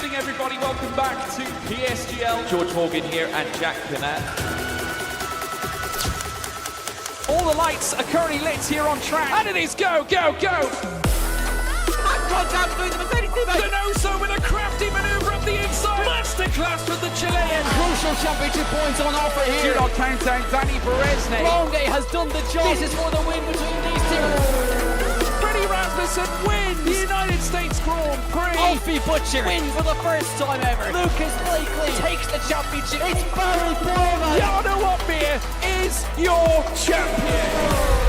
evening, everybody. Welcome back to PSGL. George Morgan here and Jack Kinnett. All the lights are currently lit here on track. And it is go, go, go! Donoso with a crafty manoeuvre up the inside. Masterclass from the Chilean. Crucial championship points on offer here. Do not count down Danny Berezne. Longe has done the job. This is for the win between these two. Freddie Rasmussen wins the United States Grand Prix. Alfie Butcher wins for the first time ever. Lucas Blakely takes the championship. It's Barry Foreman. Jarno Opmeer is your champion.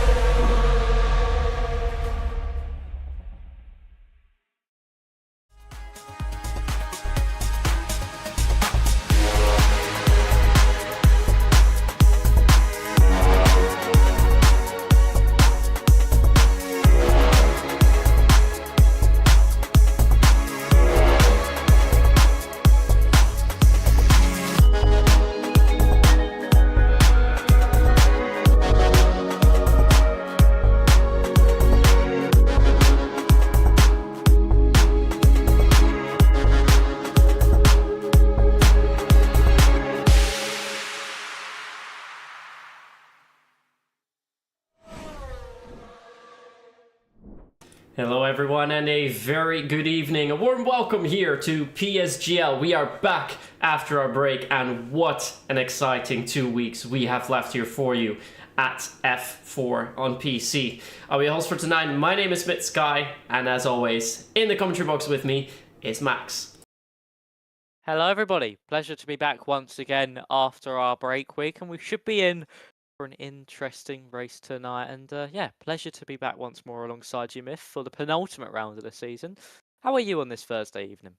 Hello everyone and a very good evening. A warm welcome here to PSGL. We are back after our break and what an exciting 2 weeks we have left here for you at F4 on PC. I'll be your host for tonight. My name is Smith Sky and as always in the commentary box with me is Max. Hello everybody, pleasure to be back once again after our break week and we should be in for an interesting race tonight and yeah, pleasure to be back once more alongside you, Myth, for the penultimate round of the season. How are you on this Thursday evening?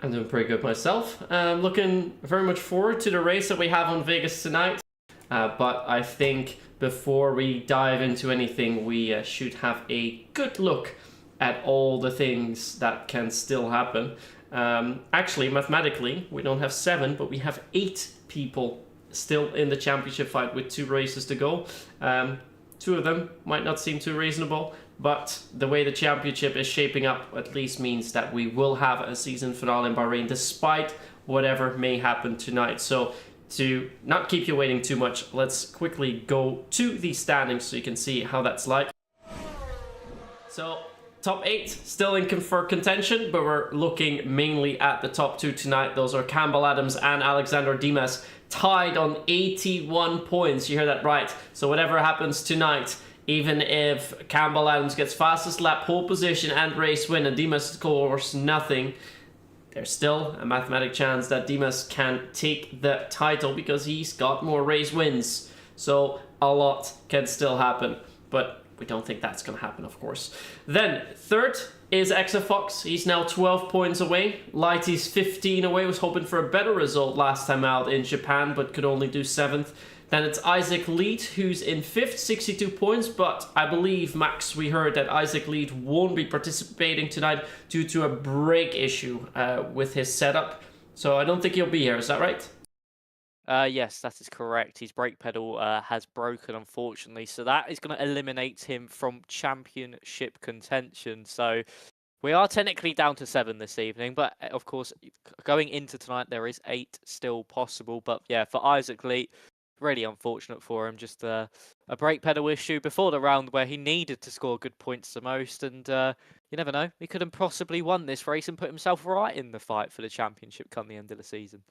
I'm doing pretty good myself. Looking very much forward to the race that we have on Vegas tonight. But I think before we dive into anything, we should have a good look at all the things that can still happen. Actually, mathematically, we don't have 7, but we have 8 people still in the championship fight with 2 races to go. 2 of them might not seem too reasonable, but the way the championship is shaping up at least means that we will have a season finale in Bahrain despite whatever may happen tonight. So to not keep you waiting too much, let's quickly go to the standings so you can see how that's like. So top 8 still in for contention, but we're looking mainly at the top 2 tonight. Those are Campbell Adams and Alexander Dimas, tied on 81 points. You hear that right. So whatever happens tonight, even if Campbell Adams gets fastest lap, pole position and race win and Dimas scores nothing, there's still a mathematic chance that Dimas can take the title because he's got more race wins. So a lot can still happen, but we don't think that's going to happen, of course. Then, third is XFox. He's now 12 points away. Lighty's 15 away. Was hoping for a better result last time out in Japan, but could only do 7th. Then it's Isaac Lead, who's in 5th, 62 points. But I believe, Max, we heard that Isaac Lead won't be participating tonight due to a brake issue with his setup. So I don't think he'll be here. Is that right? Yes, that is correct. His brake pedal has broken, unfortunately, so that is going to eliminate him from championship contention. So we are technically down to 7 this evening, but of course, going into tonight, there is 8 still possible. But yeah, for Isaac Lee, really unfortunate for him. Just a brake pedal issue before the round where he needed to score good points the most, and you never know, he could have possibly won this race and put himself right in the fight for the championship come the end of the season.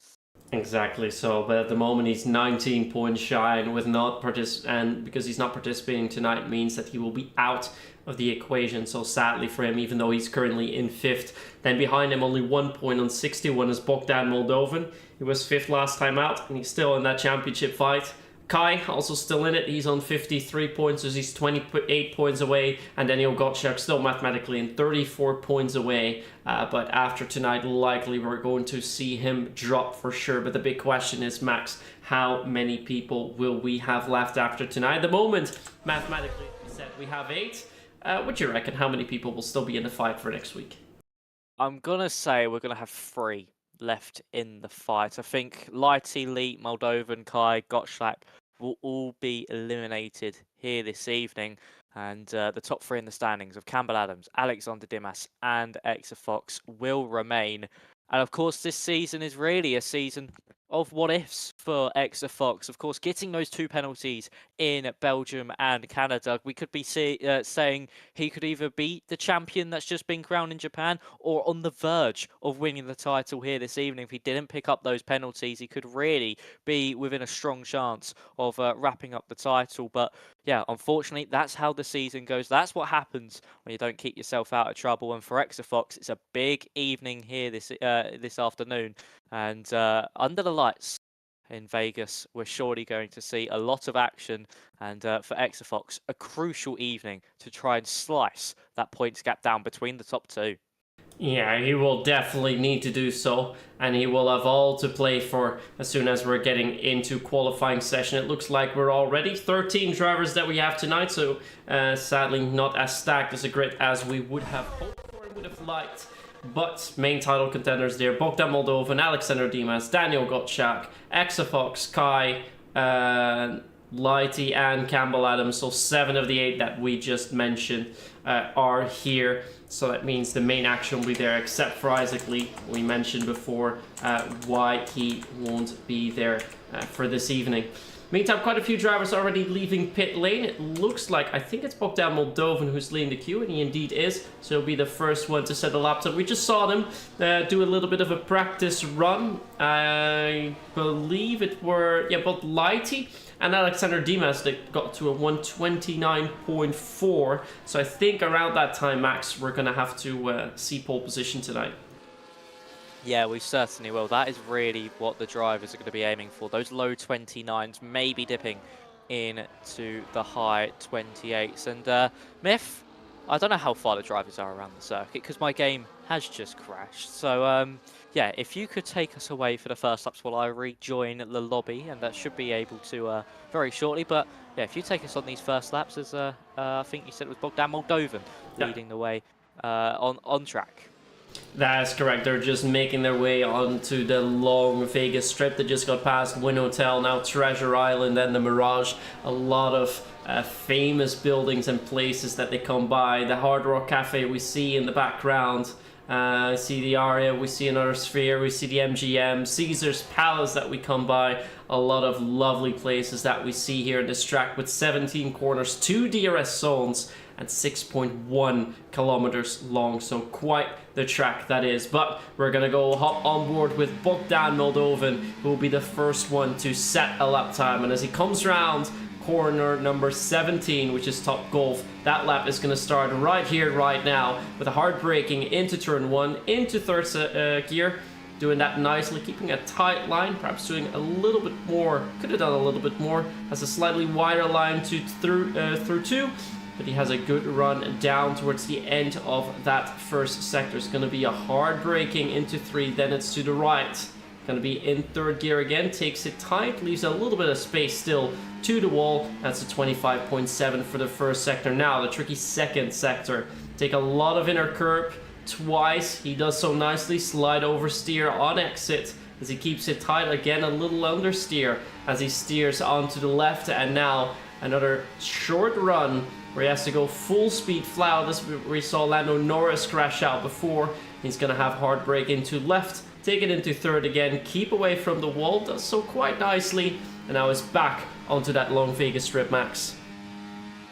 Exactly so, but at the moment he's 19 points shy, and because he's not participating tonight means that he will be out of the equation. So sadly for him, even though he's currently in 5th, then behind him only 1 point on 61 is Bogdan Moldovan. He was 5th last time out, and he's still in that championship fight. Kai also still in it. He's on 53 points, so he's 28 points away. And Daniel Gottschalk still mathematically in 34 points away. But after tonight, likely we're going to see him drop for sure. But the big question is, Max, how many people will we have left after tonight? At the moment, mathematically, we said we have 8. What do you reckon? How many people will still be in the fight for next week? I'm going to say we're going to have 3 left in the fight. I think Lighty, Lee, Moldovan, Kai, Gottschalk will all be eliminated here this evening. And the top three in the standings of Campbell Adams, Alexander Dimas, and Fox will remain. And of course, this season is really a season of what ifs for Fox. Of course, getting those 2 penalties in Belgium and Canada, we could be saying he could either beat the champion that's just been crowned in Japan or on the verge of winning the title here this evening. If he didn't pick up those penalties, he could really be within a strong chance of wrapping up the title. But yeah, unfortunately, that's how the season goes. That's what happens when you don't keep yourself out of trouble. And for Fox, it's a big evening here this afternoon. And under the lights in Vegas, we're surely going to see a lot of action. And for Fox, a crucial evening to try and slice that points gap down between the top 2. Yeah, he will definitely need to do so, and he will have all to play for as soon as we're getting into qualifying session. It looks like we're already 13 drivers that we have tonight, so sadly not as stacked as a grid as we would have hoped for and would have liked. But main title contenders there: Bogdan Moldovan, Alexander Dimas, Daniel Gottschalk, Fox, Kai, Lighty, and Campbell Adams. So 7 of the 8 that we just mentioned are here. So that means the main action will be there, except for Isaac Lee. We mentioned before why he won't be there for this evening. Meantime, quite a few drivers already leaving pit lane. It looks like, I think it's Bogdan Moldovan who's leading the queue, and he indeed is. So he'll be the first one to set the laps up. We just saw them do a little bit of a practice run. I believe it were, yeah, both Lighty and Alexander Dimas that got to a 129.4. So I think around that time, Max, we're going to have to see pole position tonight. Yeah, we certainly will. That is really what the drivers are going to be aiming for. Those low 29s, maybe dipping into the high 28s. And Myth, I don't know how far the drivers are around the circuit because my game has just crashed. So yeah, if you could take us away for the first laps while I rejoin the lobby, and that should be able to very shortly. But yeah, if you take us on these first laps, as I think you said it was Bogdan Moldovan leading the way on track. That is correct. They're just making their way onto the long Vegas strip that just got past Wynn Hotel, now Treasure Island and the Mirage. A lot of famous buildings and places that they come by. The Hard Rock Cafe we see in the background. See the Aria, we see another Sphere, we see the MGM, Caesar's Palace that we come by. A lot of lovely places that we see here in this track with 17 corners, 2 DRS zones, and 6.1 kilometers long. So quite the track that is. But we're gonna go hop on board with Bogdan Moldovan, who will be the first one to set a lap time. And as he comes round corner number 17, which is Top Golf, that lap is going to start right here, right now, with a hard braking into turn 1, into third gear, doing that nicely, keeping a tight line, perhaps doing a little bit more, could have done a little bit more, has a slightly wider line through 2, but he has a good run down towards the end of that first sector. It's going to be a hard braking into 3, then it's to the right. Going to be in third gear again, takes it tight, leaves a little bit of space still to the wall. That's a 25.7 for the first sector. Now the tricky second sector, take a lot of inner curb twice. He does so nicely, slide over steer on exit as he keeps it tight. Again, a little understeer as he steers onto the left, and now another short run where he has to go full speed flat. This we saw Lando Norris crash out before. He's going to have hard brake into left, take it into third again, keep away from the wall, does so quite nicely, and now is back onto that long Vegas strip, Max.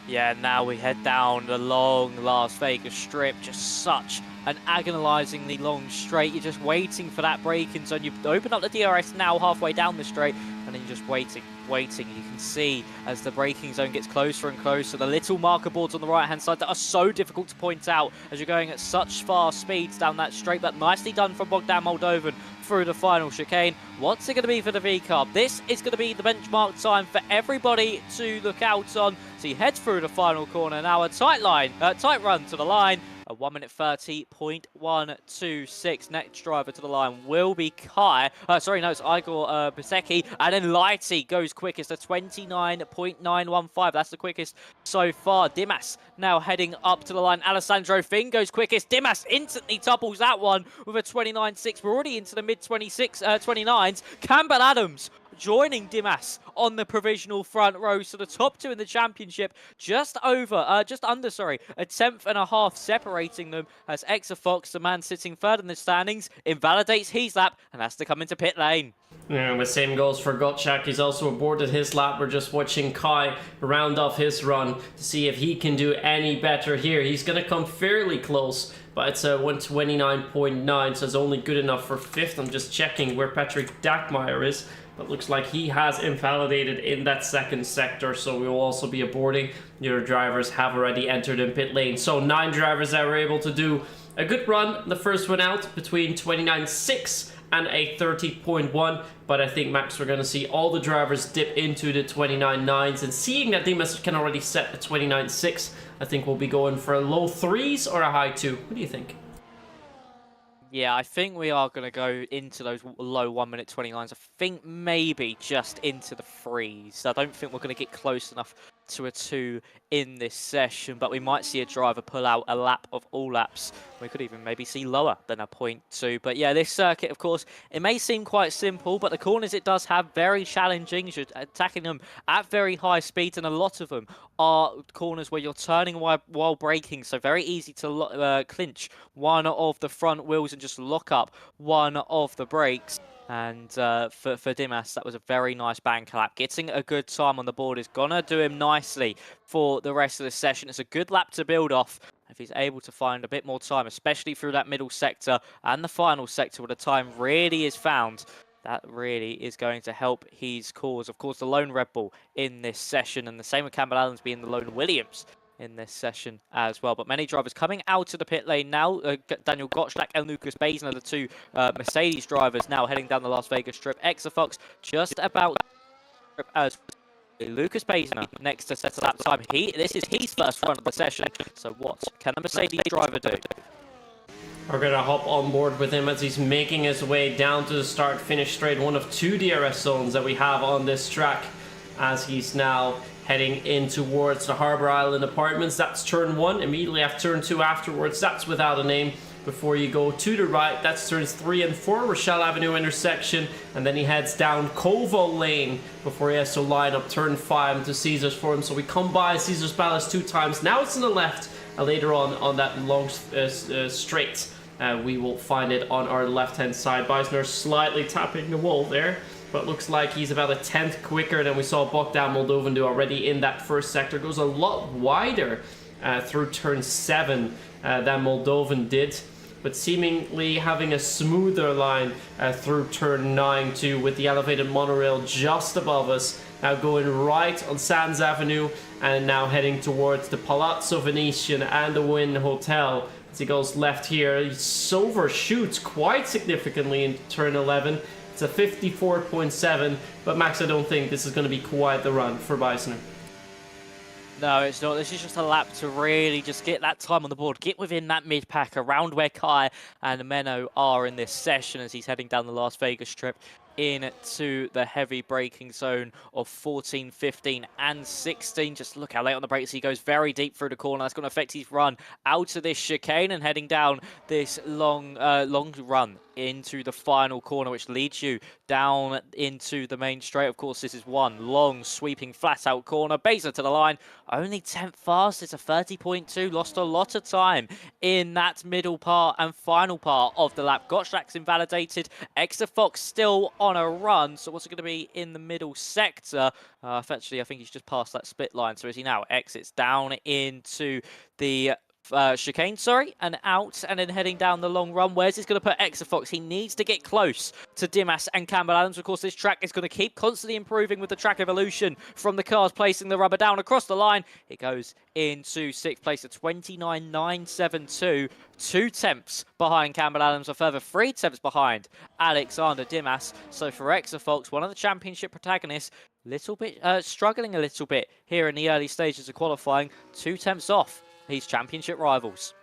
Yeah, now we head down the long Las Vegas strip, just such an agonizingly long straight. You're just waiting for that braking zone. You've opened up the DRS now halfway down the straight, and then you're just waiting. You can see as the braking zone gets closer and closer, the little marker boards on the right hand side that are so difficult to point out as you're going at such fast speeds down that straight, but nicely done from Bogdan Moldovan through the final chicane. What's it going to be for the V-Carb? This is going to be the benchmark time for everybody to look out on. So he heads through the final corner now, a tight run to the line. A 1:30.126. Next driver to the line will be Kai. It's Igor Pisecki. And then Lighty goes quickest, a 29.915. That's the quickest so far. Dimas now heading up to the line. Alessandro Finn goes quickest. Dimas instantly topples that one with a 29.6. We're already into the mid-29s. Campbell Adams joining Dimas on the provisional front row. So the top two in the championship, just under, a tenth and a half separating them, as Exafox, the man sitting third in the standings, invalidates his lap and has to come into pit lane. And the same goes for Gottschalk. He's also aborted his lap. We're just watching Kai round off his run to see if he can do any better here. He's going to come fairly close, but it's a 129.9, so it's only good enough for fifth. I'm just checking where Patrick Dackmeyer is, but looks like he has invalidated in that second sector, so we will also be aborting. The other drivers have already entered in pit lane. So 9 drivers that were able to do a good run. The first one out between 29.6 and a 30.1, but I think, Max, we're going to see all the drivers dip into the 29.9s, and seeing that Dimas can already set a 29.6, I think we'll be going for a low 3s or a high 2. What do you think? Yeah, I think we are going to go into those low 1 minute 29s. I think maybe just into the 3s. I don't think we're going to get close enough to a 2 in this session, but we might see a driver pull out a lap of all laps. We could even maybe see lower than a 0.2. But yeah, this circuit, of course, it may seem quite simple, but the corners it does have very challenging. You're attacking them at very high speeds, and a lot of them are corners where you're turning while braking, so very easy to clinch one of the front wheels and just lock up one of the brakes. And for Dimas, that was a very nice bank lap. Getting a good time on the board is going to do him nicely for the rest of the session. It's a good lap to build off if he's able to find a bit more time, especially through that middle sector and the final sector where the time really is found. That really is going to help his cause. Of course, the lone Red Bull in this session, and the same with Campbell Allens being the lone Williams in this session as well. But many drivers coming out of the pit lane now. Daniel Gottschalk and Lucas Basner, the two Mercedes drivers, now heading down the Las Vegas Strip. Exafox just about as Lucas Basner next to set a lap time. This is his first run of the session. So what can the Mercedes driver do? We're going to hop on board with him as he's making his way down to the start-finish straight, one of 2 DRS zones that we have on this track, as he's now heading in towards the Harbour Island Apartments. That's turn 1. Immediately after turn 2 afterwards, that's without a name. Before you go to the right, that's turns 3 and 4, Rochelle Avenue intersection, and then he heads down Kovo Lane before he has to line up turn 5 to Caesars for him. So we come by Caesars Palace 2 times. Now it's on the left, and later on that long straight, we will find it on our left-hand side. Beisner slightly tapping the wall there, but looks like he's about a 10th quicker than we saw Bogdan Moldovan do already in that first sector. Goes a lot wider through turn 7 than Moldovan did, but seemingly having a smoother line through turn 9 too, with the elevated monorail just above us. Now going right on Sands Avenue, and now heading towards the Palazzo Venetian and the Wynn Hotel. As he goes left here, he overshoots quite significantly in turn 11. It's a 54.7, but Max, I don't think this is going to be quite the run for Beisner. No, it's not. This is just a lap to really just get that time on the board, get within that mid-pack, around where Kai and Menno are in this session as he's heading down the Las Vegas Strip into the heavy braking zone of 14, 15, and 16. Just look how late on the brakes he goes, very deep through the corner. That's going to affect his run out of this chicane and heading down this long run into the final corner, which leads you down into the main straight. Of course, this is one long, sweeping, flat-out corner. Basner to the line, only 10th fast. It's a 30.2. Lost a lot of time in that middle part and final part of the lap. Gottschalk's invalidated. Exafox still on a run. So what's it going to be in the middle sector? Actually, I think he's just passed that split line. So as he now exits down into the chicane, and out, and then heading down the long run. Where's this going to put Exafox? He needs to get close to Dimas and Campbell Allens. Of course, this track is going to keep constantly improving with the track evolution from the cars placing the rubber down across the line. It goes into 6th place at 29.972, 2 tenths behind Campbell Allens, a further 3 tenths behind Alexander Dimas. So for Exafox, one of the championship protagonists, struggling a little bit here in the early stages of qualifying, 2 tenths off his championship rivals.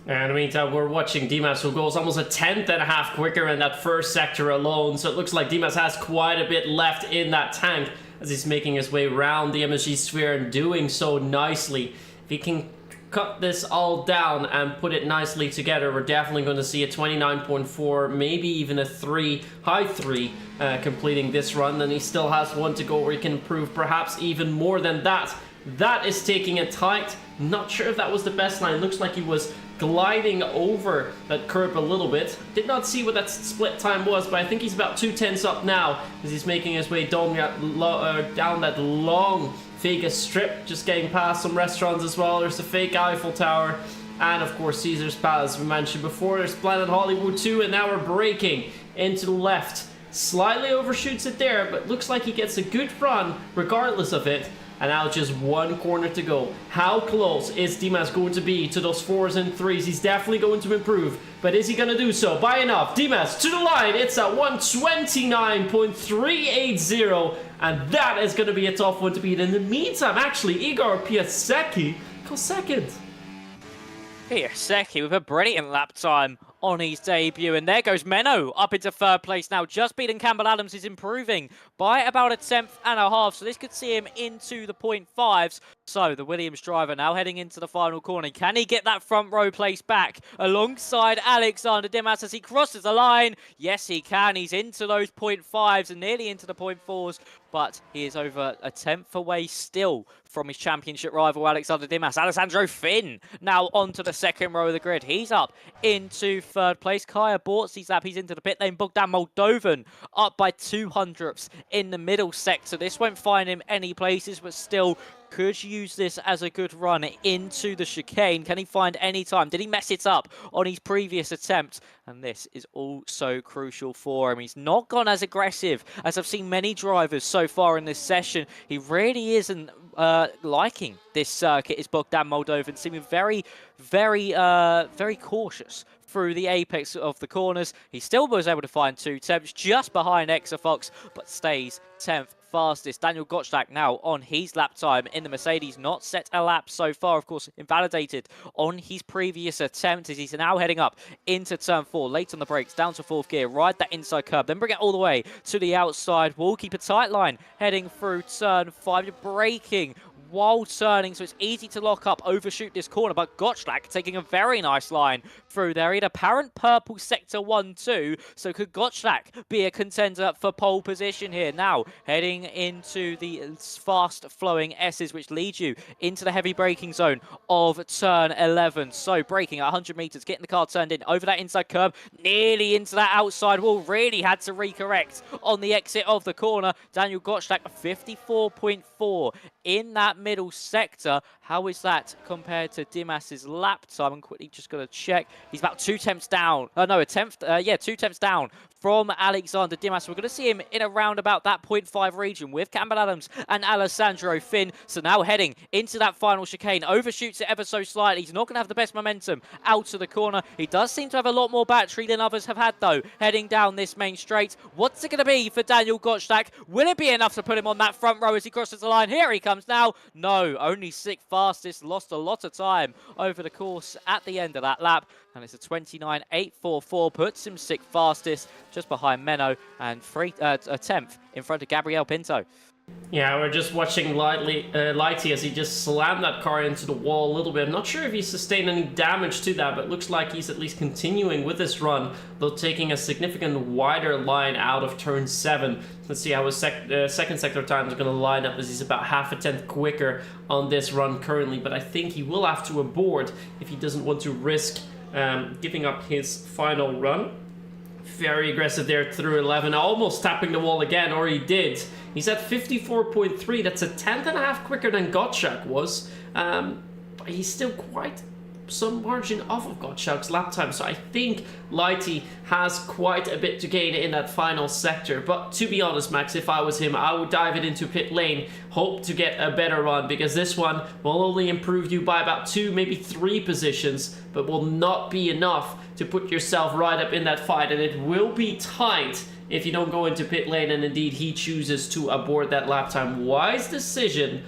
And in the meantime, we're watching Dimas, who goes almost a 10th and a half quicker in that first sector alone. So it looks like Dimas has quite a bit left in that tank as he's making his way around the MSG sphere and doing so nicely. If he can cut this all down and put it nicely together, we're definitely going to see a 29.4, maybe even a 3, high 3, completing this run. Then he still has one to go where he can improve perhaps even more than that. That is taking it tight. Not sure if that was the best line. Looks like he was gliding over that curb a little bit. Did not see what that split time was, but I think he's about 2/10 up now as he's making his way down that long Vegas strip, just getting past some restaurants as well. There's the fake Eiffel Tower, and of course Caesar's Palace we mentioned before. There's Planet Hollywood too, and now we're braking into the left. Slightly overshoots it there, but looks like he gets a good run regardless of it. And now just one corner to go. How close is Dimas going to be to those 4s and 3s? He's definitely going to improve, but is he going to do so by enough? Dimas to the line. It's at 129.380, and that is going to be a tough one to beat. In the meantime, actually, Igor Piasecki goes second. Piasecki with a brilliant lap time on his debut, and there goes Menno up into third place now, just beating Campbell Adams. Is improving by about a 1/10.5, so this could see him into the 0.5s. So the Williams driver now heading into the final corner. Can he get that front row place back alongside Alexander Dimas as he crosses the line? Yes, he can. He's into those 0.5s and nearly into the 0.4s, but he is over a 10th away still from his championship rival Alexander Dimas. Alessandro Finn now onto the second row of the grid. He's up into third place. Kaya Bortzi's lap. He's into the pit lane. Bogdan Moldovan up by 200ths in the middle sector. This won't find him any places, but still could use this as a good run into the chicane. Can he find any time? Did he mess it up on his previous attempt? And this is also crucial for him. He's not gone as aggressive as I've seen many drivers so far in this session. He really isn't liking this circuit, is Bogdan Moldovan, seeming very cautious through the apex of the corners. He still was able to find 2 temps just behind Exafox, but stays 10th fastest. Daniel Gottschalk now on his lap time in the Mercedes, not set a lap so far, of course, invalidated on his previous attempt as he's now heading up into turn 4, late on the brakes, down to 4th gear, ride that inside curb, then bring it all the way to the outside wall, keep a tight line heading through turn 5, you're braking while turning, so it's easy to lock up, overshoot this corner, but Gottschalk taking a very nice line through there. He had apparent purple sector 1-2, so could Gottschalk be a contender for pole position here? Now, heading into the fast-flowing S's, which lead you into the heavy braking zone of turn 11. So, braking at 100 meters, getting the car turned in, over that inside curb, nearly into that outside wall, really had to recorrect on the exit of the corner. Daniel Gottschalk, 54.4 in that middle sector. How is that compared to Dimas's lap time? I'm quickly just going to check. He's about 2 temps down. No, a 10th. 2 temps down from Alexander Dimas. We're going to see him in around about that 0.5 region with Campbell Adams and Alessandro Finn. So now heading into that final chicane. Overshoots it ever so slightly. He's not going to have the best momentum out of the corner. He does seem to have a lot more battery than others have had, though, heading down this main straight. What's it going to be for Daniel Gottschalk? Will it be enough to put him on that front row as he crosses the line? Here he comes now. No, only 6th fastest. Lost a lot of time over the course at the end of that lap. And it's a 29.844. Puts him 6th fastest, just behind Menno, and a 10th in front of Gabriel Pinto. Yeah, we're just watching Lighty as he just slammed that car into the wall a little bit. I'm not sure if he sustained any damage to that, but looks like he's at least continuing with this run, though taking a significant wider line out of turn 7. Let's see how his second sector time is going to line up, as he's about half a tenth quicker on this run currently. But I think he will have to abort if he doesn't want to risk giving up his final run. Very aggressive there through 11, almost tapping the wall again, or he did. He's at 54.3, that's a 10.5 quicker than Gottschalk was. But he's still quite some margin off of Gottschalk's lap time, so I think Lighty has quite a bit to gain in that final sector. But to be honest, Max, if I was him, I would dive it into pit lane, hope to get a better run, because this one will only improve you by about 2, maybe 3 positions, but will not be enough to put yourself right up in that fight, and it will be tight if you don't go into pit lane, and indeed he chooses to abort that lap time. Wise decision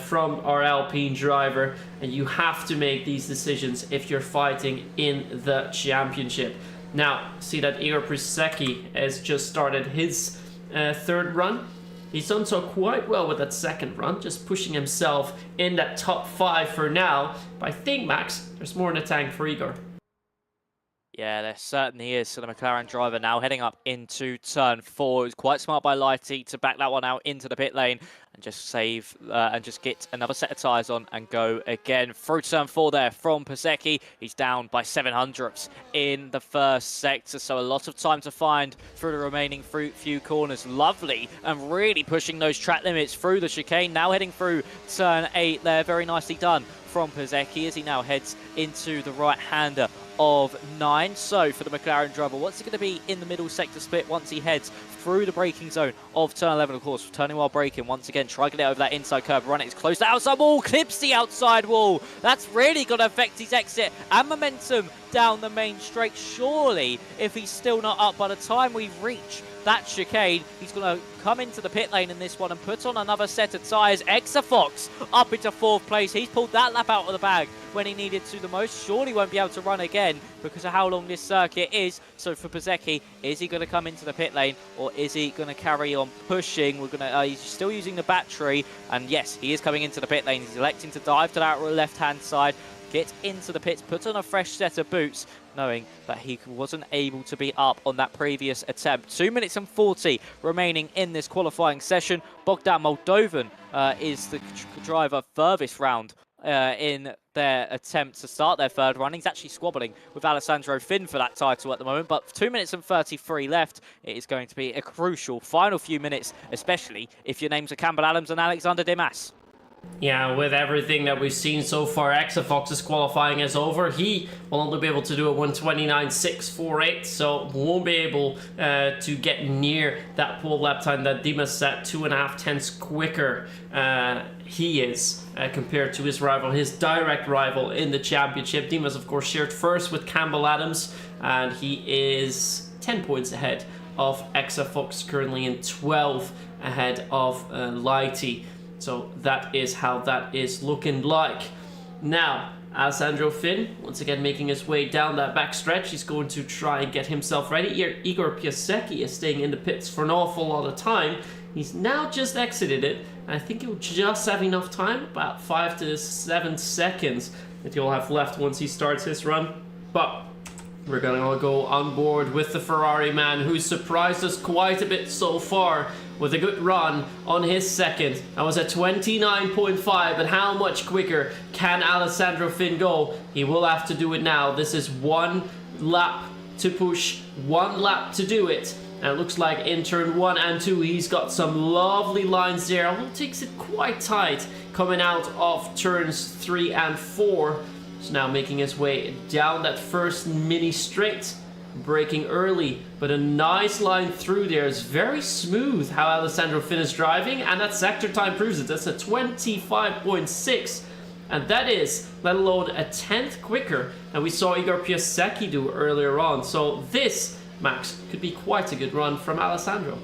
from our Alpine driver, and you have to make these decisions if you're fighting in the championship. Now, see that Igor Piasecki has just started his third run. He's done so quite well with that second run, just pushing himself in that top 5 for now. But I think, Max, there's more in the tank for Igor. Yeah, there certainly is. So the McLaren driver now heading up into turn 4. It was quite smart by Lighty to back that one out into the pit lane and just save and just get another set of tyres on and go again. Through turn 4 there from Pasecki. He's down by 700ths in the first sector. So a lot of time to find through the remaining few corners. Lovely and really pushing those track limits through the chicane. Now heading through turn 8 there. Very nicely done from Pasecki as he now heads into the right-hander of 9. So for the McLaren driver, what's he going to be in the middle sector split once he heads through the braking zone of turn 11, of course, turning while braking. Once again, try to get over that inside curve, run it as close to the outside wall, clips the outside wall. That's really going to affect his exit and momentum down the main straight. Surely, if he's still not up by the time we reach that chicane, he's going to come into the pit lane in this one and put on another set of tyres. Exafox up into 4th place. He's pulled that lap out of the bag when he needed to the most. Surely won't be able to run again because of how long this circuit is. So for Pasecki, is he going to come into the pit lane or is he going to carry on pushing? We're going to. He's still using the battery, and yes, he is coming into the pit lane. He's electing to dive to that left-hand side, get into the pits, put on a fresh set of boots, knowing that he wasn't able to be up on that previous attempt. 2 minutes and 40 remaining in this qualifying session. Bogdan Moldovan is the driver furthest round in their attempt to start their third run. He's actually squabbling with Alessandro Finn for that title at the moment, but 2 minutes and 33 left. It is going to be a crucial final few minutes, especially if your names are Campbell Adams and Alexander Dimas. Yeah, with everything that we've seen so far, Exafox's qualifying is over. He will only be able to do a 1:29.648, so won't be able to get near that pole lap time that Dimas set. 2.5 tenths quicker he is compared to his rival, his direct rival in the championship. Dimas, of course, shared first with Campbell Adams, and he is 10 points ahead of Exafox, currently in 12 ahead of Lighty. So that is how that is looking like. Now, Alessandro Finn, once again making his way down that back stretch. He's going to try and get himself ready. Igor Pasecki is staying in the pits for an awful lot of time. He's now just exited it, and I think he'll just have enough time, about 5 to 7 seconds, that he'll have left once he starts his run. But we're gonna go on board with the Ferrari man, who's surprised us quite a bit so far with a good run on his second. That was at 29.5, but how much quicker can Alessandro Finn go? He will have to do it now. This is 1 lap to push, 1 lap to do it. And it looks like in turn 1 and 2, he's got some lovely lines there. Although takes it quite tight coming out of turns 3 and 4. So now making his way down that first mini straight, braking early, but a nice line through there. It's very smooth how Alessandro Finn is driving, and that sector time proves it. That's a 25.6, and that is, let alone a 10th quicker than we saw Igor Pasecki do earlier on. So this, Max, could be quite a good run from Alessandro.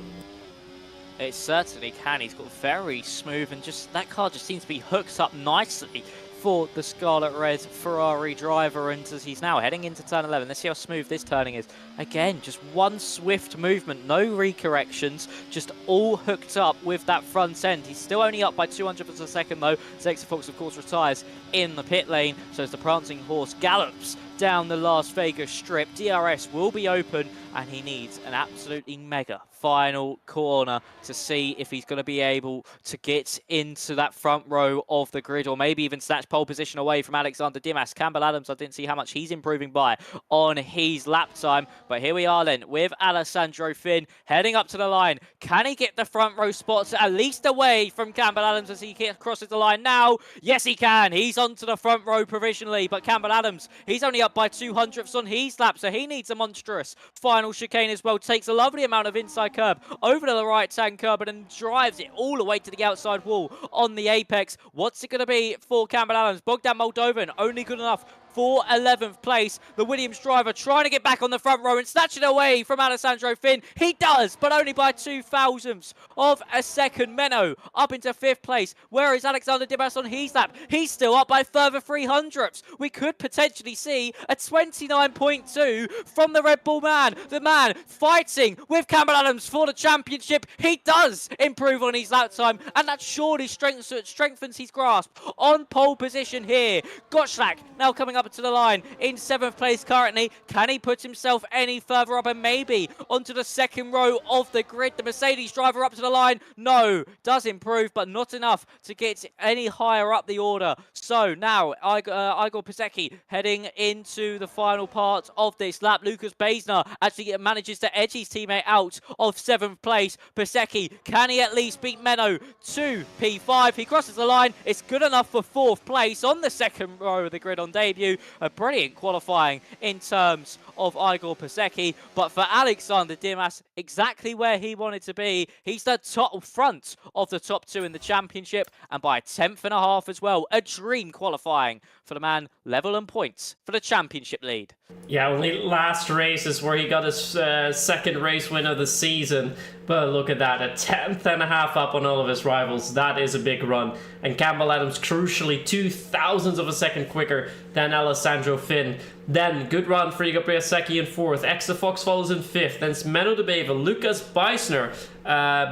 It certainly can. He's got very smooth, and just that car just seems to be hooked up nicely for the Scarlet Red Ferrari driver, and as he's now heading into turn 11, let's see how smooth this turning is. Again, just one swift movement, no recorrections, just all hooked up with that front end. He's still only up by 200ths of a second though. Exafox, of course, retires in the pit lane, so as the prancing horse gallops down the Las Vegas strip, DRS will be open, and he needs an absolutely mega final corner to see if he's going to be able to get into that front row of the grid, or maybe even snatch pole position away from Alexander Dimas. Campbell Adams, I didn't see how much he's improving by on his lap time, but here we are then with Alessandro Finn heading up to the line. Can he get the front row spots at least away from Campbell Adams as he crosses the line now? Yes, he can. He's onto the front row provisionally, but Campbell Adams, he's only up by 200ths on his lap, so he needs a monstrous final chicane as well. Takes a lovely amount of inside curb over to the right-hand curb and then drives it all the way to the outside wall on the apex. What's it going to be for Campbell Adams? Bogdan Moldovan only good enough for 11th place. The Williams driver trying to get back on the front row and snatch it away from Alessandro Finn. He does, but only by 0.02 of a second. Menno up into 5th place. Where is Alexander Dimas on his lap? He's still up by further 300ths. We could potentially see a 29.2 from the Red Bull man. The man fighting with Campbell Adams for the championship. He does improve on his lap time, and that surely strengthens his grasp on pole position here. Gottschalk now coming up to the line in 7th place currently. Can he put himself any further up and maybe onto the second row of the grid? The Mercedes driver up to the line. No, does improve, but not enough to get any higher up the order. So now Igor Piasecki heading into the final part of this lap. Lucas Baesner actually manages to edge his teammate out of 7th place. Piasecki, can he at least beat Menno to P5? He crosses the line. It's good enough for 4th place on the second row of the grid on debut. A brilliant qualifying in terms of Igor Piasecki, but for Alexander Dimas, exactly where he wanted to be. He's the top front of the top 2 in the championship, and by a 10th.5 as well. A dream qualifying for the man, level and points for the championship lead. Yeah, only last race is where he got his second race win of the season. But look at that, a 10th.5 up on all of his rivals. That is a big run. And Campbell Adams crucially 0.02 of a second quicker than Alessandro Finn. Then, good run for Igor Piasecki in 4th. Exa Fox follows in 5th. Then it's Menno de Beva, Lucas Baesner,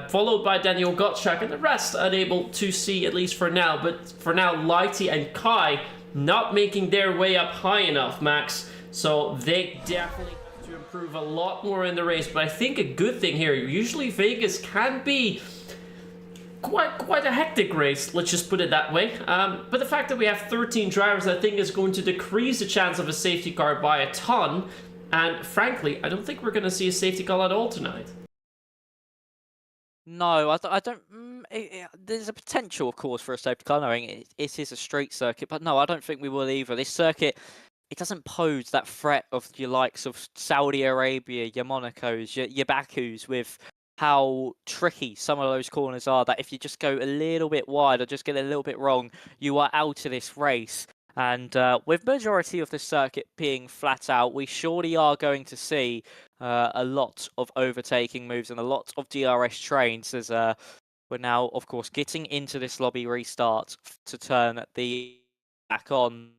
followed by Daniel Gottschalk. And the rest unable to see, at least for now. But for now, Lighty and Kai not making their way up high enough, Max. So they definitely have to improve a lot more in the race. But I think a good thing here, usually Vegas can be quite a hectic race, let's just put it that way. But the fact that we have 13 drivers, I think, is going to decrease the chance of a safety car by a ton. And frankly, I don't think we're going to see a safety car at all tonight. No, I don't. There's a potential, of course, for a safety car, knowing it is a street circuit, but no, I don't think we will either. This circuit, it doesn't pose that threat of your likes of Saudi Arabia, your Monacos, your Bakus, with how tricky some of those corners are, that if you just go a little bit wide or just get a little bit wrong, you are out of this race. And with majority of the circuit being flat out, we surely are going to see a lot of overtaking moves and a lot of DRS trains, as we're now, of course, getting into this lobby restart to turn the back on.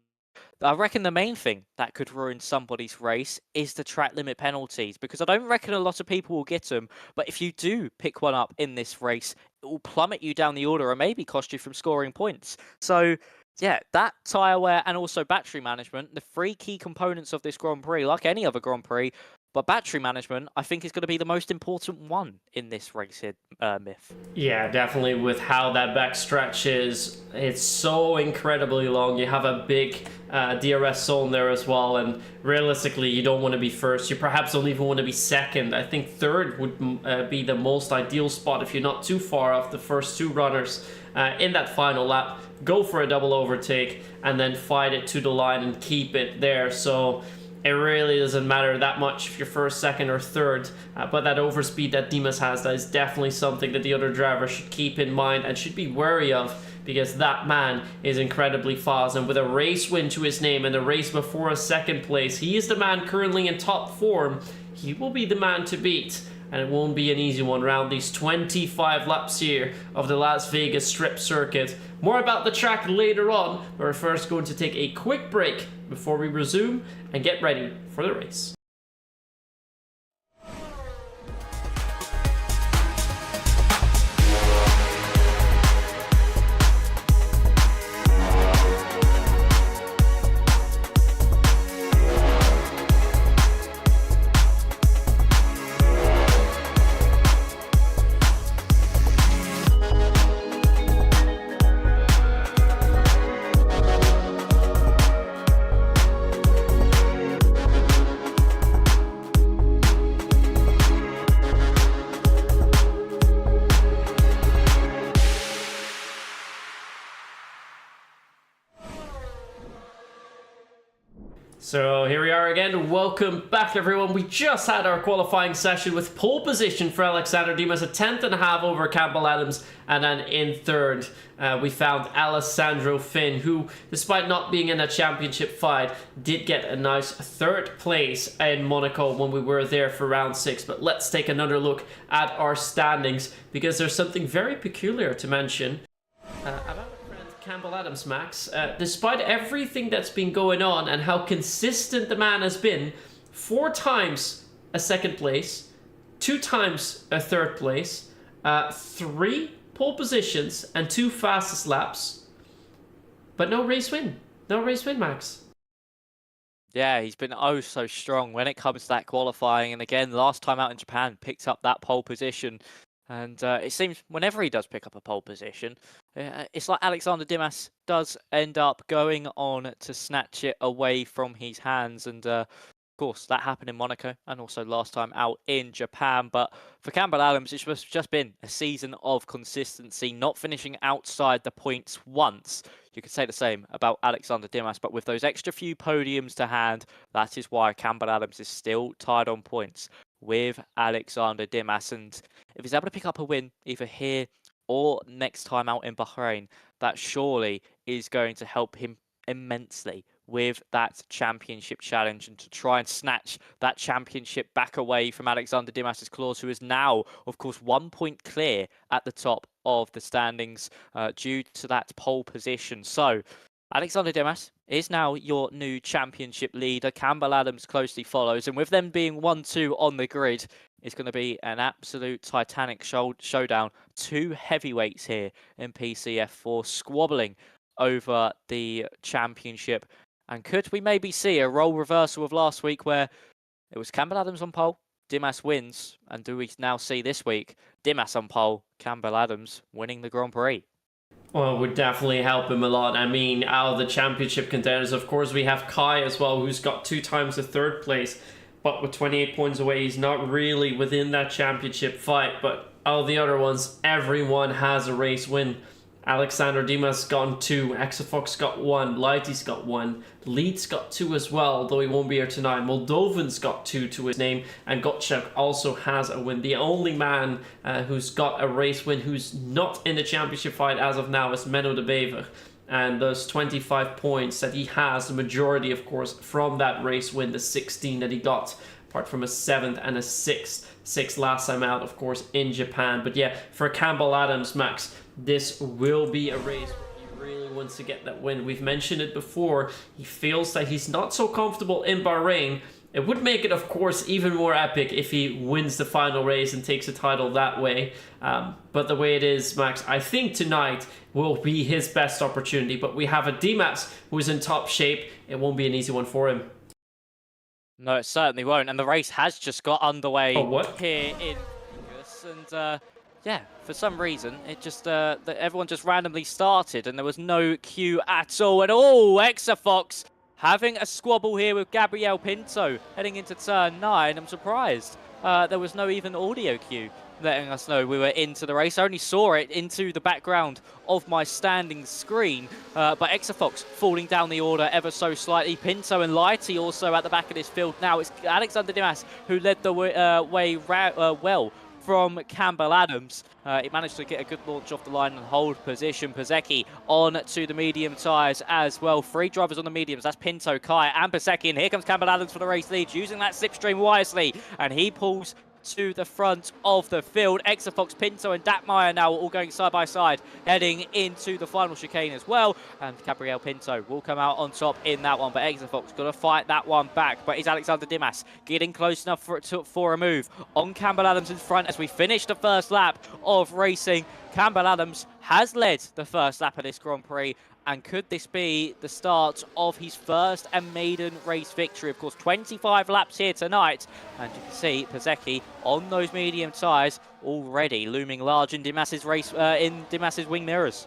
I reckon the main thing that could ruin somebody's race is the track limit penalties, because I don't reckon a lot of people will get them, but if you do pick one up in this race, it will plummet you down the order and maybe cost you from scoring points. So yeah, that tyre wear and also battery management, the 3 key components of this Grand Prix, like any other Grand Prix, but battery management, I think, is going to be the most important one in this race here, Myth. Yeah, definitely, with how that back stretch is. It's so incredibly long. You have a big DRS zone there as well, and realistically, you don't want to be first. You perhaps don't even want to be second. I think third would be the most ideal spot if you're not too far off the first 2 runners in that final lap. Go for a double overtake and then fight it to the line and keep it there. So it really doesn't matter that much if you're first, second, or third. But that overspeed that Dimas has, that is definitely something that the other driver should keep in mind and should be wary of, because that man is incredibly fast. And with a race win to his name and a race before a second place, he is the man currently in top form. He will be the man to beat. And it won't be an easy one around these 25 laps here of the Las Vegas Strip Circuit. More about the track later on, but we're first going to take a quick break before we resume and get ready for the race. So here we are again. Welcome back, everyone. We just had our qualifying session with pole position for Alexander Dimas, a 10th and a half over Campbell Adams, and then in third we found Alessandro Finn, who, despite not being in a championship fight, did get a nice third place in Monaco when we were there for round 6. But let's take another look at our standings, because there's something very peculiar to mention about Campbell Adams, Max. Despite everything that's been going on and how consistent the man has been, 4 times a second place, 2 times a third place, 3 pole positions and 2 fastest laps, but no race win. No race win, Max. Yeah, he's been oh so strong when it comes to that qualifying. And again, last time out in Japan, picked up that pole position. And it seems whenever he does pick up a pole position, it's like Alexander Dimas does end up going on to snatch it away from his hands. And of course, that happened in Monaco and also last time out in Japan. But for Campbell Adams, it's just been a season of consistency, not finishing outside the points once. You could say the same about Alexander Dimas, but with those extra few podiums to hand, that is why Campbell Adams is still tied on points with Alexander Dimas. And if he's able to pick up a win either here or next time out in Bahrain, that surely is going to help him immensely with that championship challenge and to try and snatch that championship back away from Alexander Dimas's claws, who is now, of course, 1 point clear at the top of the standings due to that pole position. So Alexander Dimas is now your new championship leader. Campbell Adams closely follows, and with them being 1-2 on the grid, it's going to be an absolute titanic showdown. 2 heavyweights here in PCF4 squabbling over the championship. And could we maybe see a role reversal of last week, where it was Campbell Adams on pole, Dimas wins, and do we now see this week Dimas on pole, Campbell Adams winning the Grand Prix? Well, it would definitely help him a lot. I mean, out of the championship contenders, of course, we have Kai as well, who's got 2 times the third place. But with 28 points away, he's not really within that championship fight. But out of the other ones, everyone has a race win. Alexander Dimas got 2, Exafox got 1, Lighty's got 1, Leeds got 2 as well, although he won't be here tonight. Moldovan's got 2 to his name, and Gottschalk also has a win. The only man who's got a race win who's not in the championship fight as of now is Menno de Bever. And those 25 points that he has, the majority, of course, from that race win, the 16 that he got, apart from a 7th and a 6th last time out, of course, in Japan. But yeah, for Campbell Adams, Max, this will be a race where he really wants to get that win. We've mentioned it before. He feels that he's not so comfortable in Bahrain. It would make it, of course, even more epic if he wins the final race and takes the title that way. But the way it is, Max, I think tonight will be his best opportunity. But we have a Dimas who's in top shape. It won't be an easy one for him. No, it certainly won't. And the race has just got underway here in Vegas. And yeah, for some reason, it just everyone just randomly started and there was no queue at all. And Exafox having a squabble here with Gabriel Pinto heading into turn 9. I'm surprised there was no even audio cue letting us know we were into the race. I only saw it into the background of my standing screen, but Exafox falling down the order ever so slightly. Pinto and Lighty also at the back of this field now. It's Alexander Dimas who led the way well from Campbell Adams. He managed to get a good launch off the line and hold position. Piasecki on to the medium tyres as well. 3 drivers on the mediums. That's Pinto, Kai and Piasecki. And here comes Campbell Adams for the race lead, using that slipstream wisely. And he pulls to the front of the field. Exafox, Pinto and Datmeyer now all going side by side, heading into the final chicane as well. And Gabriel Pinto will come out on top in that one, but Exafox got to fight that one back. But is Alexander Dimas getting close enough for a move on Campbell Adams in front as we finish the first lap of racing? Campbell Adams has led the first lap of this Grand Prix. And could this be the start of his first and maiden race victory? Of course, 25 laps here tonight. And you can see Piasecki on those medium tyres already looming large in Dimas's race, in Dimas's wing mirrors.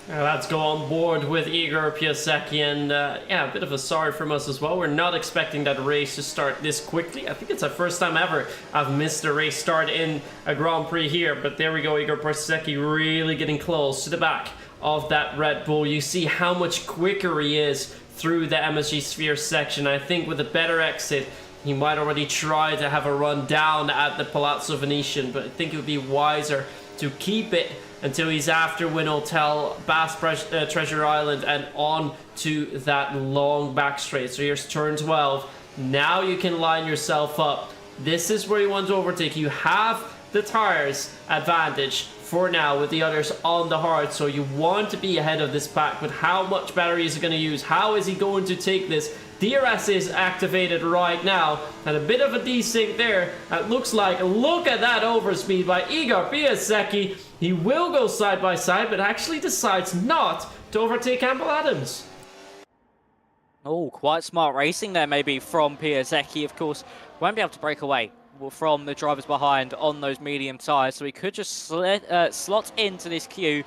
Let's go on board with Igor Piasecki, and yeah, a bit of a sorry from us as well. We're not expecting that race to start this quickly. I think it's the first time ever I've missed a race start in a Grand Prix here, but there we go. Igor Piasecki really getting close to the back of that Red Bull. You see how much quicker he is through the MSG Sphere section. I think with a better exit, he might already try to have a run down at the Palazzo Venetian, but I think it would be wiser to keep it until he's after Win Hotel, Bass Treasure Island, and on to that long back straight. So here's turn 12. Now you can line yourself up. This is where you want to overtake. You have the tires advantage for now with the others on the hard, so you want to be ahead of this pack. But how much battery is he going to use? How is he going to take this? DRS is activated right now, and a bit of a desync there. It looks like, look at that overspeed by Igor Piasecki. He will go side by side, but actually decides not to overtake Campbell Adams. Oh, quite smart racing there maybe from Piasecki. Of course, won't be able to break away from the drivers behind on those medium tyres, so he could just slot into this queue,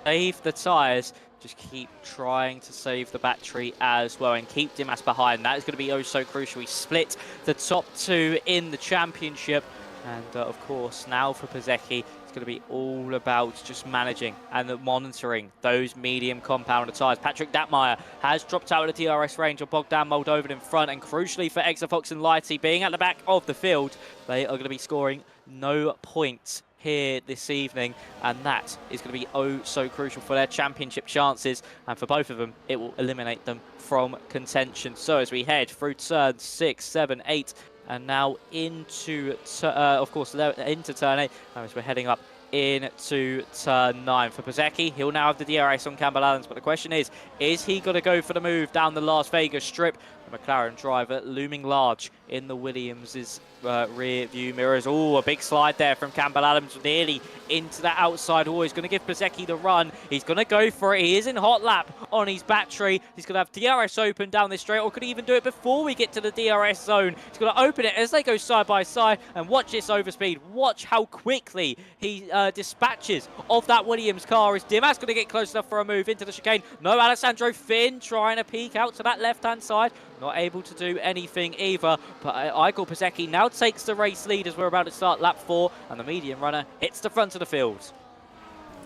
save the tyres, just keep trying to save the battery as well and keep Dimas behind. That is going to be oh so crucial. He split the top two in the championship, and of course now for Piasecki it's going to be all about just managing and monitoring those medium compounder tyres. Patrick Datmeyer has dropped out of the DRS range of Bogdan Moldovan in front, and crucially for Exafox and Lighty being at the back of the field, they are going to be scoring no points here this evening, and that is going to be oh so crucial for their championship chances, and for both of them it will eliminate them from contention. So as we head through turns 6, 7, 8 and now into of course into turn 8, as we're heading up into turn 9 for Piasecki. He'll now have the DRS on Campbell Adams, but the question is he going to go for the move down the Las Vegas strip? The McLaren driver looming large in the Williams' rear view mirrors. Oh, a big slide there from Campbell Adams, nearly into the outside wall. He's going to give Piasecki the run. He's going to go for it. He is in hot lap on his battery. He's going to have DRS open down this straight, or could he even do it before we get to the DRS zone? He's going to open it as they go side by side, and watch this overspeed. Watch how quickly he dispatches of that Williams car. Is Dimas going to get close enough for a move into the chicane? No, Alessandro Finn trying to peek out to that left-hand side. Not able to do anything either, but Igor Piasecki now takes the race lead as we're about to start lap 4, and the medium runner hits the front of the field.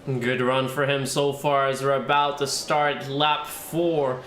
Good run for him so far as we're about to start lap 4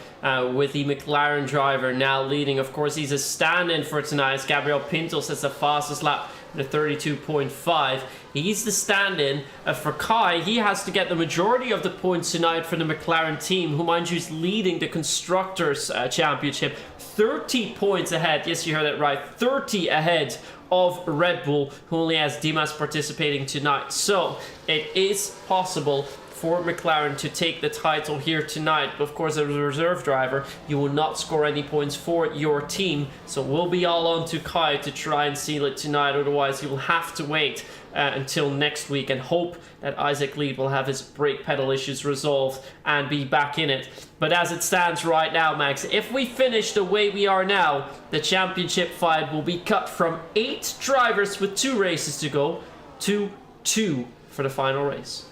with the McLaren driver now leading. Of course, he's a stand-in for tonight. Gabriel Pinto sets the fastest lap at 32.5. He's the stand-in for Kai. He has to get the majority of the points tonight for the McLaren team, who, mind you, is leading the Constructors' Championship. 30 points ahead. Yes, you heard that right. 30 ahead of Red Bull, who only has Dimas participating tonight. So it is possible for McLaren to take the title here tonight. But of course, as a reserve driver, you will not score any points for your team. So we'll be all on to Kai to try and seal it tonight. Otherwise, he will have to wait until next week and hope that Isaac Lead will have his brake pedal issues resolved and be back in it. But as it stands right now, Max, if we finish the way we are now, the championship fight will be cut from 8 drivers with 2 races to go to 2 for the final race.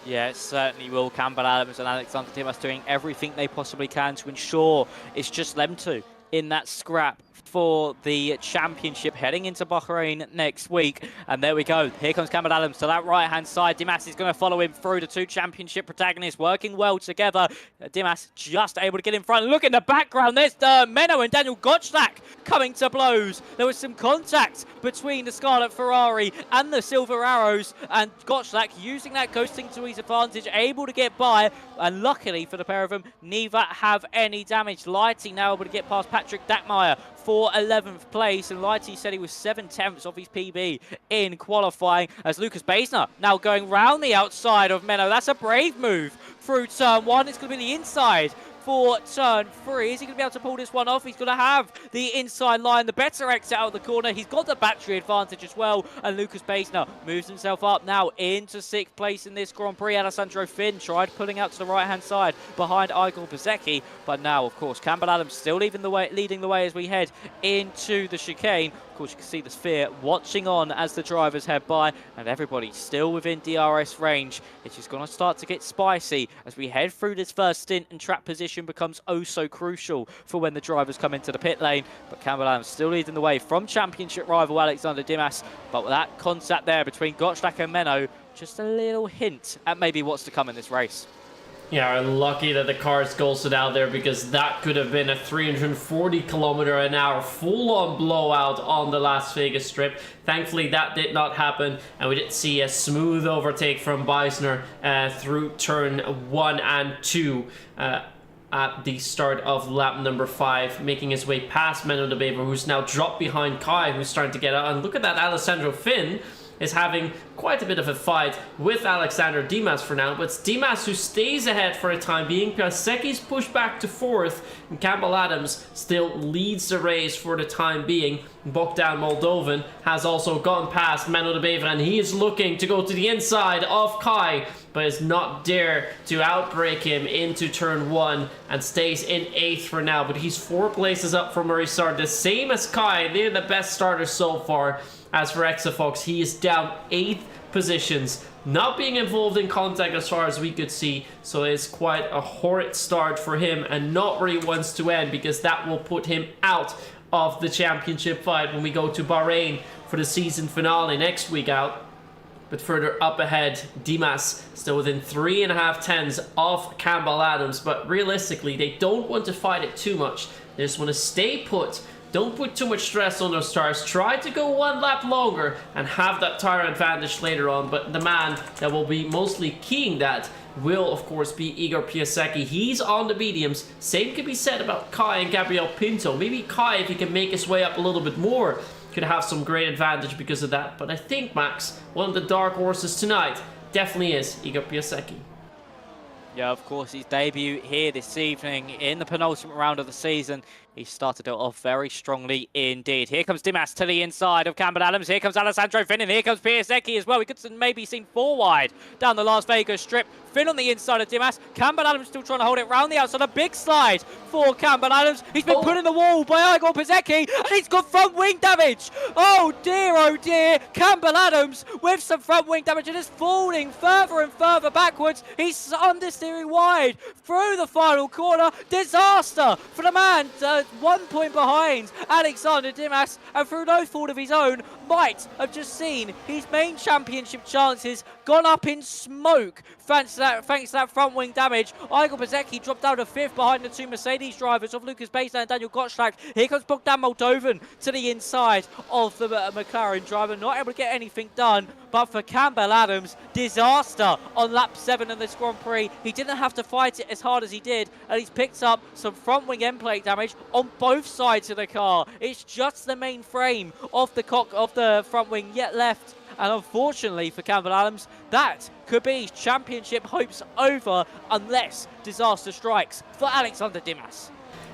Yeah, it certainly will. Campbell Adams and Alexander Dimas doing everything they possibly can to ensure it's just them two in that scrap for the championship heading into Bahrain next week. And there we go. Here comes Campbell Adams to that right-hand side. Dimas is going to follow him through. The 2 championship protagonists working well together. Dimas just able to get in front. Look in the background. There's Menno and Daniel Gottschalk coming to blows. There was some contact between the Scarlet Ferrari and the Silver Arrows, and Gottschalk using that ghosting to his advantage, able to get by, and luckily for the pair of them, neither have any damage. Lighty now able to get past Patrick Datmeyer for 11th place, and Lighty said he was 7/10 of his PB in qualifying, as Lucas Basner now going round the outside of Menno. That's a brave move through turn 1. It's going to be the inside for turn 3. Is he going to be able to pull this one off? He's going to have the inside line, the better exit out of the corner. He's got the battery advantage as well, and Lucas Basner moves himself up now into 6th place in this Grand Prix. Alessandro Finn tried pulling out to the right-hand side behind Igor Piasecki, but now, of course, Campbell Adams still leading the way as we head into the chicane. Of course, you can see the Sphere watching on as the drivers head by, and everybody still within DRS range. It's just going to start to get spicy as we head through this first stint, and track position becomes oh so crucial for when the drivers come into the pit lane. But Campbell Adams still leading the way from championship rival Alexander Dimas, but with that contact there between Gottschalk and Menno, just a little hint at maybe what's to come in this race. Yeah, lucky that the cars ghosted out there, because that could have been a 340km/h full-on blowout on the Las Vegas Strip. Thankfully, that did not happen, and we did see a smooth overtake from Beisner through turn 1 and 2 at the start of lap number 5, making his way past Menno de Bever, who's now dropped behind Kai, who's starting to get out. And look at that, Alessandro Finn is having quite a bit of a fight with Alexander Dimas for now, but it's Dimas who stays ahead for a time being. Piaseki's pushed back to 4th, and Campbell Adams still leads the race for the time being. Bogdan Moldovan has also gone past Menno de Bever, and he is looking to go to the inside of Kai, but is not dare to outbrake him into turn 1 and stays in 8th for now. But he's 4 places up from where he started, the same as Kai. They're the best starters so far. As for Exafox, he is down 8 positions, not being involved in contact as far as we could see, so it's quite a horrid start for him, and not where he wants to end, because that will put him out of the championship fight when we go to Bahrain for the season finale next week out. But further up ahead, Dimas still within 3.5 tenths of Campbell Adams, but realistically they don't want to fight it too much. They just want to stay put. Don't put too much stress on those tires. Try to go 1 lap longer and have that tire advantage later on. But the man that will be mostly keying that will, of course, be Igor Piasecki. He's on the mediums. Same can be said about Kai and Gabriel Pinto. Maybe Kai, if he can make his way up a little bit more, could have some great advantage because of that. But I think, Max, one of the dark horses tonight definitely is Igor Piasecki. Yeah, of course, his debut here this evening in the penultimate round of the season. He started it off very strongly indeed. Here comes Dimas to the inside of Campbell Adams. Here comes Alessandro Finn, and here comes Piasecki as well. We could have maybe seen 4 wide down the Las Vegas Strip. Finn on the inside of Dimas. Campbell Adams still trying to hold it round the outside. A big slide for Campbell Adams. He's been put in the wall by Igor Piasecki, and he's got front wing damage. Oh dear, Campbell Adams with some front wing damage and is falling further and further backwards. He's understeering wide through the final corner. Disaster for the man 1 point behind Alexander Dimas, and through no fault of his own, might have just seen his main championship chances gone up in smoke thanks to that front wing damage. Igor Piasecki dropped down to 5th behind the 2 Mercedes drivers of Lucas Baseland and Daniel Gottschalk. Here comes Bogdan Moldovan to the inside of the McLaren driver, not able to get anything done. But for Campbell Adams, disaster on lap 7 in this Grand Prix. He didn't have to fight it as hard as he did, and he's picked up some front wing end plate damage on both sides of the car. It's just the main frame of the front wing yet left. And unfortunately for Campbell Adams, that could be his championship hopes over unless disaster strikes for Alexander Dimas.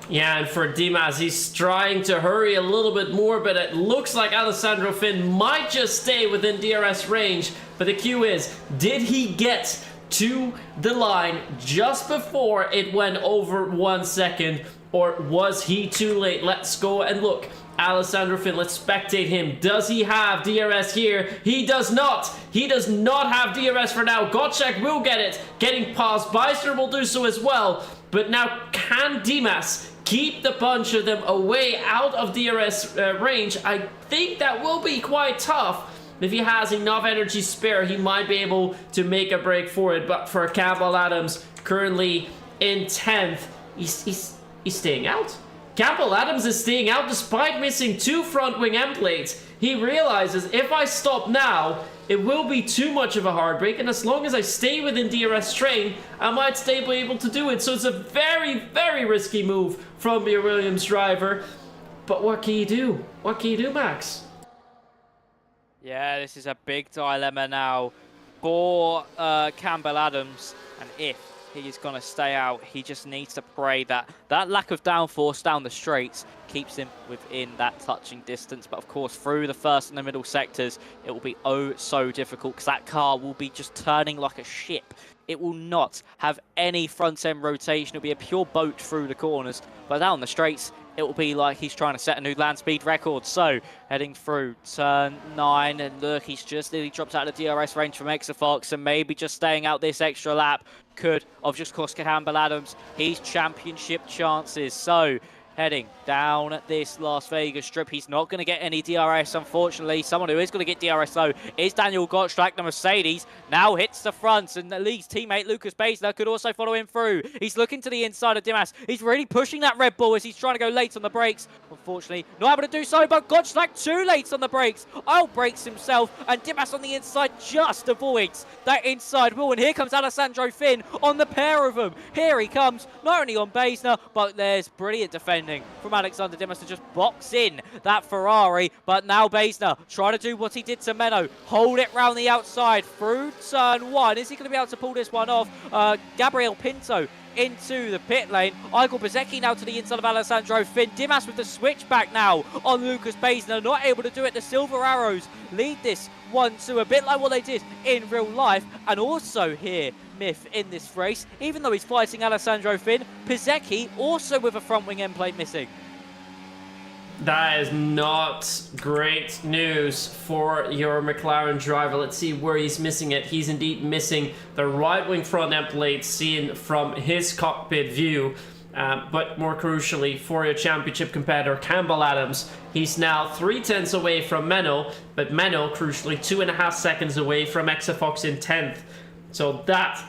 Yeah, and for Dimas, he's trying to hurry a little bit more, but it looks like Alessandro Finn might just stay within DRS range. But the cue is, did he get to the line just before it went over 1 second, or was he too late? Let's go and look. Alessandro Finn, let's spectate him. Does he have DRS here? He does not. He does not have DRS for now. Gottschalk will get it. Getting past. Beisner will do so as well. But now, can Dimas keep the bunch of them away out of DRS range? I think that will be quite tough. If he has enough energy spare, he might be able to make a break for it. But for Campbell Adams, currently in 10th, he's staying out. Campbell Adams is staying out despite missing 2 front wing end plates. He realizes, if I stop now, it will be too much of a hard break, and as long as I stay within DRS train, I might still be able to do it. So it's a very, very risky move from the Williams driver. But what can you do? What can you do, Max? Yeah, this is a big dilemma now for Campbell Adams, and if he is going to stay out, he just needs to pray that that lack of downforce down the straights keeps him within that touching distance. But of course, through the first and the middle sectors, it will be oh so difficult, because that car will be just turning like a ship. It will not have any front end rotation. It'll be a pure boat through the corners. But down the straights, it will be like he's trying to set a new land speed record. So heading through turn 9, and look, he's just nearly dropped out of the DRS range from Exafox, and maybe just staying out this extra lap could have just cost Campbell Adams his championship chances. So heading down this Las Vegas strip. He's not going to get any DRS, unfortunately. Someone who is going to get DRS, though, is Daniel Gottschalk. The Mercedes now hits the front, and the league's teammate Lucas Basler could also follow him through. He's looking to the inside of Dimas. He's really pushing that Red Bull as he's trying to go late on the brakes. Unfortunately, not able to do so, but Gottschalk too late on the brakes. Brakes himself, and Dimas on the inside just avoids that inside wall. And here comes Alessandro Finn on the pair of them. Here he comes, not only on Basler, but there's brilliant defending from Alexander Dimas to just box in that Ferrari. But now Basler trying to do what he did to Menno, hold it round the outside through turn 1. Is he going to be able to pull this one off? Gabriel Pinto into the pit lane. Igor Bezecchi now to the inside of Alessandro Finn. Dimas with the switchback now on Lucas Basler, not able to do it. The Silver Arrows lead this 1-2, a bit like what they did in real life. And also here, Myth in this race, even though he's fighting Alessandro Finn, Bezecchi also with a front wing end plate missing. That is not great news for your McLaren driver. Let's see where he's missing it. He's indeed missing the right wing front end plate seen from his cockpit view. But more crucially, for your championship competitor, Campbell Adams, he's now 0.3 away from Menno, but Menno, crucially, 2.5 seconds away from Exafox in 10th. So that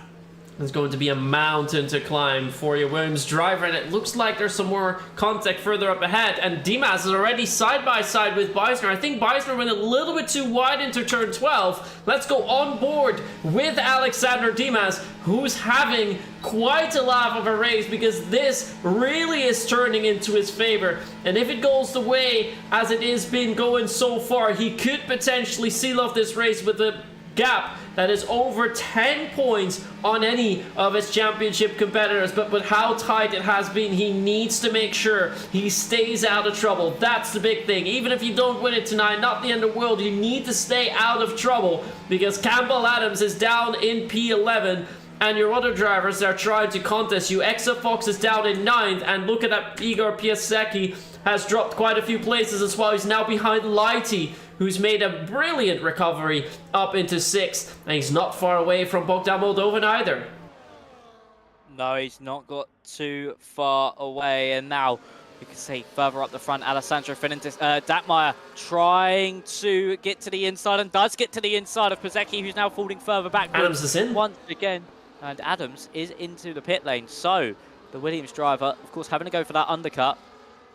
is going to be a mountain to climb for your Williams driver, and it looks like there's some more contact further up ahead, and Dimas is already side by side with Beisner. I think Beisner went a little bit too wide into turn 12. Let's go on board with Alexander Dimas, who's having quite a laugh of a race, because this really is turning into his favor. And if it goes the way as it has been going so far, he could potentially seal off this race with a gap that is over 10 points on any of his championship competitors. But with how tight it has been, he needs to make sure he stays out of trouble. That's the big thing. Even if you don't win it tonight, not the end of the world, you need to stay out of trouble, because Campbell Adams is down in P11 and your other drivers are trying to contest you. Exafox is down in 9th, and look at that, Igor Piasecki has dropped quite a few places as well. He's now behind Lighty, who's made a brilliant recovery up into 6th, and he's not far away from Bogdan Moldovan either. No, he's not got too far away, and now you can see further up the front, Alessandro Fernandez, Datmeyer trying to get to the inside, and does get to the inside of Piasecki, who's now falling further back. Adams is in once again, and Adams is into the pit lane. So the Williams driver, of course, having to go for that undercut.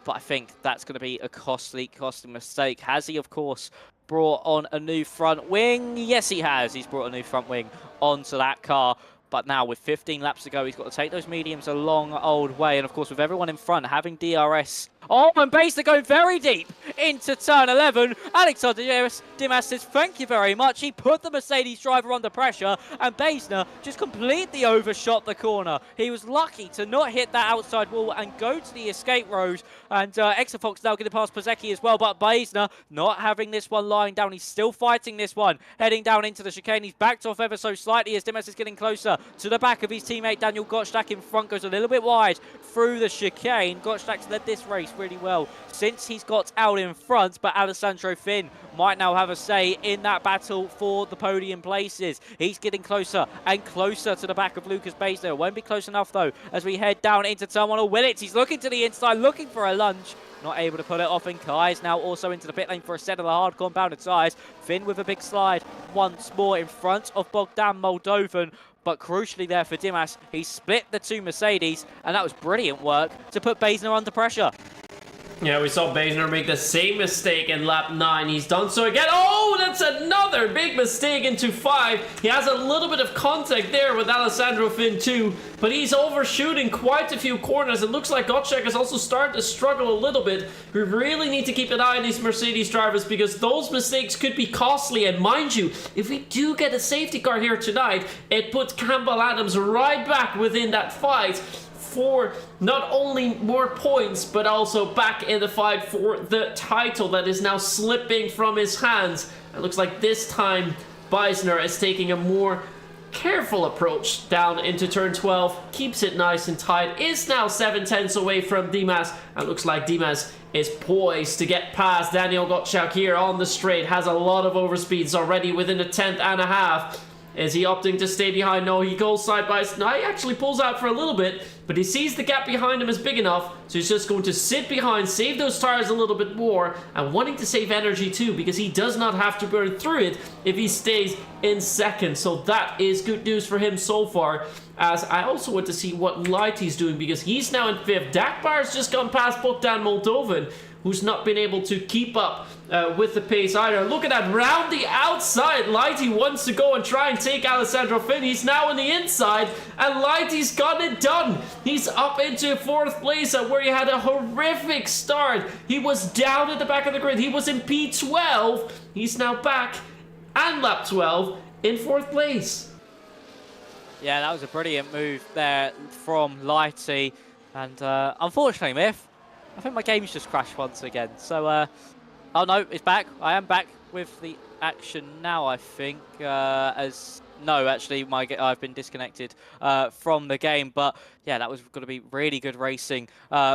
But I think that's going to be a costly mistake. Has he, of course, brought on a new front wing? Yes, he has. He's brought a new front wing onto that car. But now, with 15 laps to go, he's got to take those mediums a long old way. And, of course, with everyone in front having DRS. Oh, and Basler going very deep into turn 11. Alexander Dimas says, thank you very much. He put the Mercedes driver under pressure, and Basler just completely overshot the corner. He was lucky to not hit that outside wall and go to the escape road. And Exafox now getting past Piasecki as well, but Basler not having this one lying down. He's still fighting this one, heading down into the chicane. He's backed off ever so slightly as Dimas is getting closer to the back of his teammate Daniel Gottschalk. In front, goes a little bit wide through the chicane. Gottschalk's led this race really well since he's got out in front, but Alessandro Finn might now have a say in that battle for the podium places. He's getting closer and closer to the back of Lucas Basler. Won't be close enough though as we head down into turn 1. Oh, Willits, he's looking to the inside, looking for a lunge. Not able to pull it off, and Kai's now also into the pit lane for a set of the hard compounded tyres. Finn with a big slide once more in front of Bogdan Moldovan. But crucially there for Dimas, he split the two Mercedes, and that was brilliant work to put Basler under pressure. Yeah, we saw Basner make the same mistake in lap 9. He's done so again. Oh, that's another big mistake into 5. He has a little bit of contact there with Alessandro Finn too, but he's overshooting quite a few corners. It looks like Gottschalk has also started to struggle a little bit. We really need to keep an eye on these Mercedes drivers, because those mistakes could be costly. And mind you, if we do get a safety car here tonight, it puts Campbell Adams right back within that fight for not only more points, but also back in the fight for the title that is now slipping from his hands. It looks like this time Beisner is taking a more careful approach down into turn 12, keeps it nice and tight, is now 7/10 away from Dimas, and looks like Dimas is poised to get past Daniel Gottschalk here on the straight. Has a lot of overspeeds already within a 10th and a half. Is he opting to stay behind? No, he goes side by side. No, he actually pulls out for a little bit, but he sees the gap behind him is big enough, so he's just going to sit behind, save those tires a little bit more, and wanting to save energy too, because he does not have to burn through it if he stays in second. So that is good news for him so far, as I also want to see what Lighty's doing, because he's now in 5th. Dagmar's just gone past Bogdan Moldovan, who's not been able to keep up with the pace either. Look at that, round the outside. Lighty wants to go and try and take Alessandro Finn. He's now on the inside, and Lighty's got it done. He's up into 4th place where he had a horrific start. He was down at the back of the grid. He was in P12. He's now back and lap 12 in 4th place. Yeah, that was a brilliant move there from Lighty. And unfortunately, Myth, I think my game's just crashed once again. So, oh no, it's back. I am back with the action now, I think. No, actually, I've been disconnected from the game. But yeah, that was going to be really good racing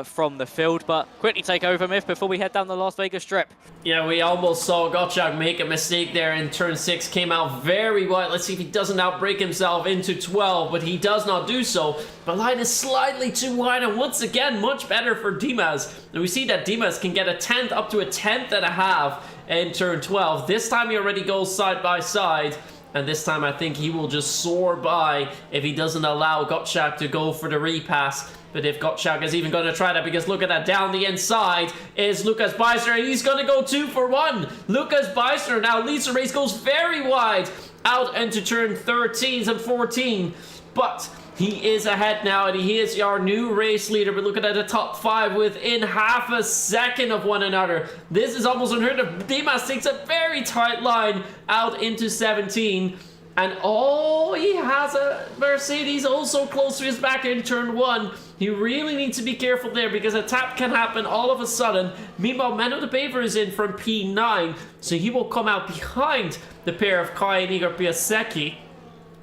from the field. But quickly take over, Myth, before we head down the Las Vegas Strip. Yeah, we almost saw Gottschalk make a mistake there in turn 6. Came out very wide. Let's see if he doesn't outbrake himself into 12, but he does not do so. The line is slightly too wide, and once again, much better for Dimas. And we see that Dimas can get a 10th, up to a 10th and a half in turn 12. This time he already goes side by side. And this time I think he will just soar by if he doesn't allow Gottschalk to go for the repass. But if Gottschalk is even going to try that, because look at that, down the inside is Lucas Beisner, and he's going to go 2 for 1. Lucas Beisner now leads the race, goes very wide out into turn 13 and 14. But he is ahead now, and he is our new race leader. But look at the top 5 within half a second of one another. This is almost unheard of. Dimas takes a very tight line out into 17. And oh, he has a Mercedes also close to his back in turn 1. He really needs to be careful there, because a tap can happen all of a sudden. Meanwhile, Menno de Bever is in from P9, so he will come out behind the pair of Kai and Igor Piasecki.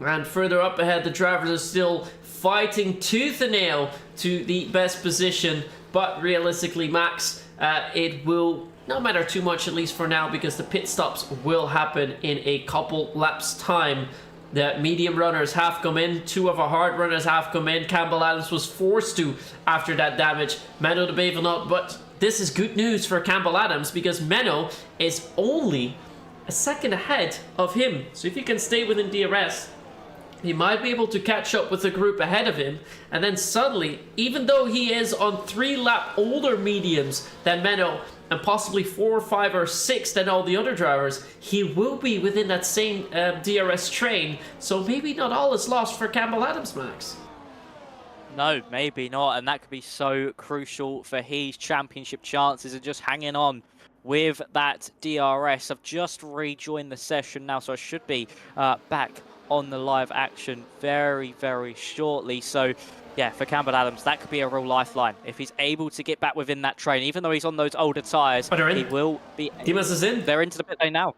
And further up ahead, the drivers are still fighting tooth and nail to the best position. But realistically, Max, it will not matter too much, at least for now, because the pit stops will happen in a couple laps' time. The medium runners have come in. 2 of our hard runners have come in. Campbell Adams was forced to after that damage. Menno de Bever not, but this is good news for Campbell Adams, because Menno is only a second ahead of him. So if he can stay within DRS, he might be able to catch up with the group ahead of him, and then suddenly, even though he is on 3-lap older mediums than Menno, and possibly 4, 5, or 6 than all the other drivers, he will be within that same DRS train, so maybe not all is lost for Campbell Adams, Max. No, maybe not, and that could be so crucial for his championship chances, and just hanging on with that DRS. I've just rejoined the session now, so I should be back on the live action very, very shortly. So yeah, for Campbell Adams, that could be a real lifeline. If he's able to get back within that train, even though he's on those older tyres, he will be... Dimas is in. They're into the pit lane now.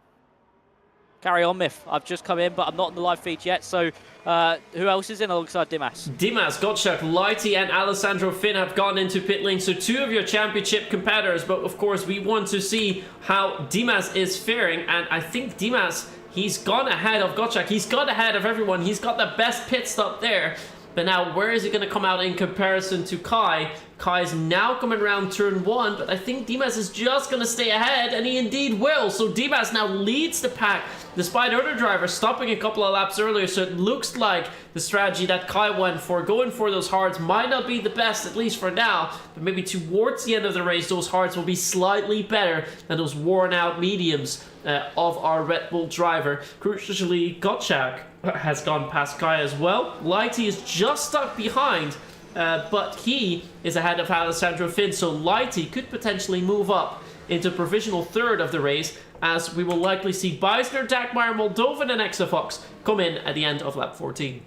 Carry on, Myth. I've just come in, but I'm not in the live feed yet. So who else is in alongside Dimas? Dimas, Gottschalk, Lighty, and Alessandro Finn have gone into pit lane. So 2 of your championship competitors. But of course, we want to see how Dimas is faring. And I think Dimas, he's gone ahead of Gottschalk. He's gone ahead of everyone. He's got the best pit stop there. But now, where is he going to come out in comparison to Kai? Kai is now coming around turn 1, but I think Dimas is just going to stay ahead, and he indeed will. So Dimas now leads the pack, despite other drivers stopping a couple of laps earlier. So it looks like the strategy that Kai went for, going for those hards, might not be the best, at least for now. But maybe towards the end of the race, those hards will be slightly better than those worn-out mediums of our Red Bull driver. Crucially, Gottschalk has gone past Kai as well. Lighty is just stuck behind, but he is ahead of Alessandro Finn, so Lighty could potentially move up into provisional 3rd of the race, as we will likely see Beisner, Dagmar, Moldovan, and Exafox come in at the end of lap 14.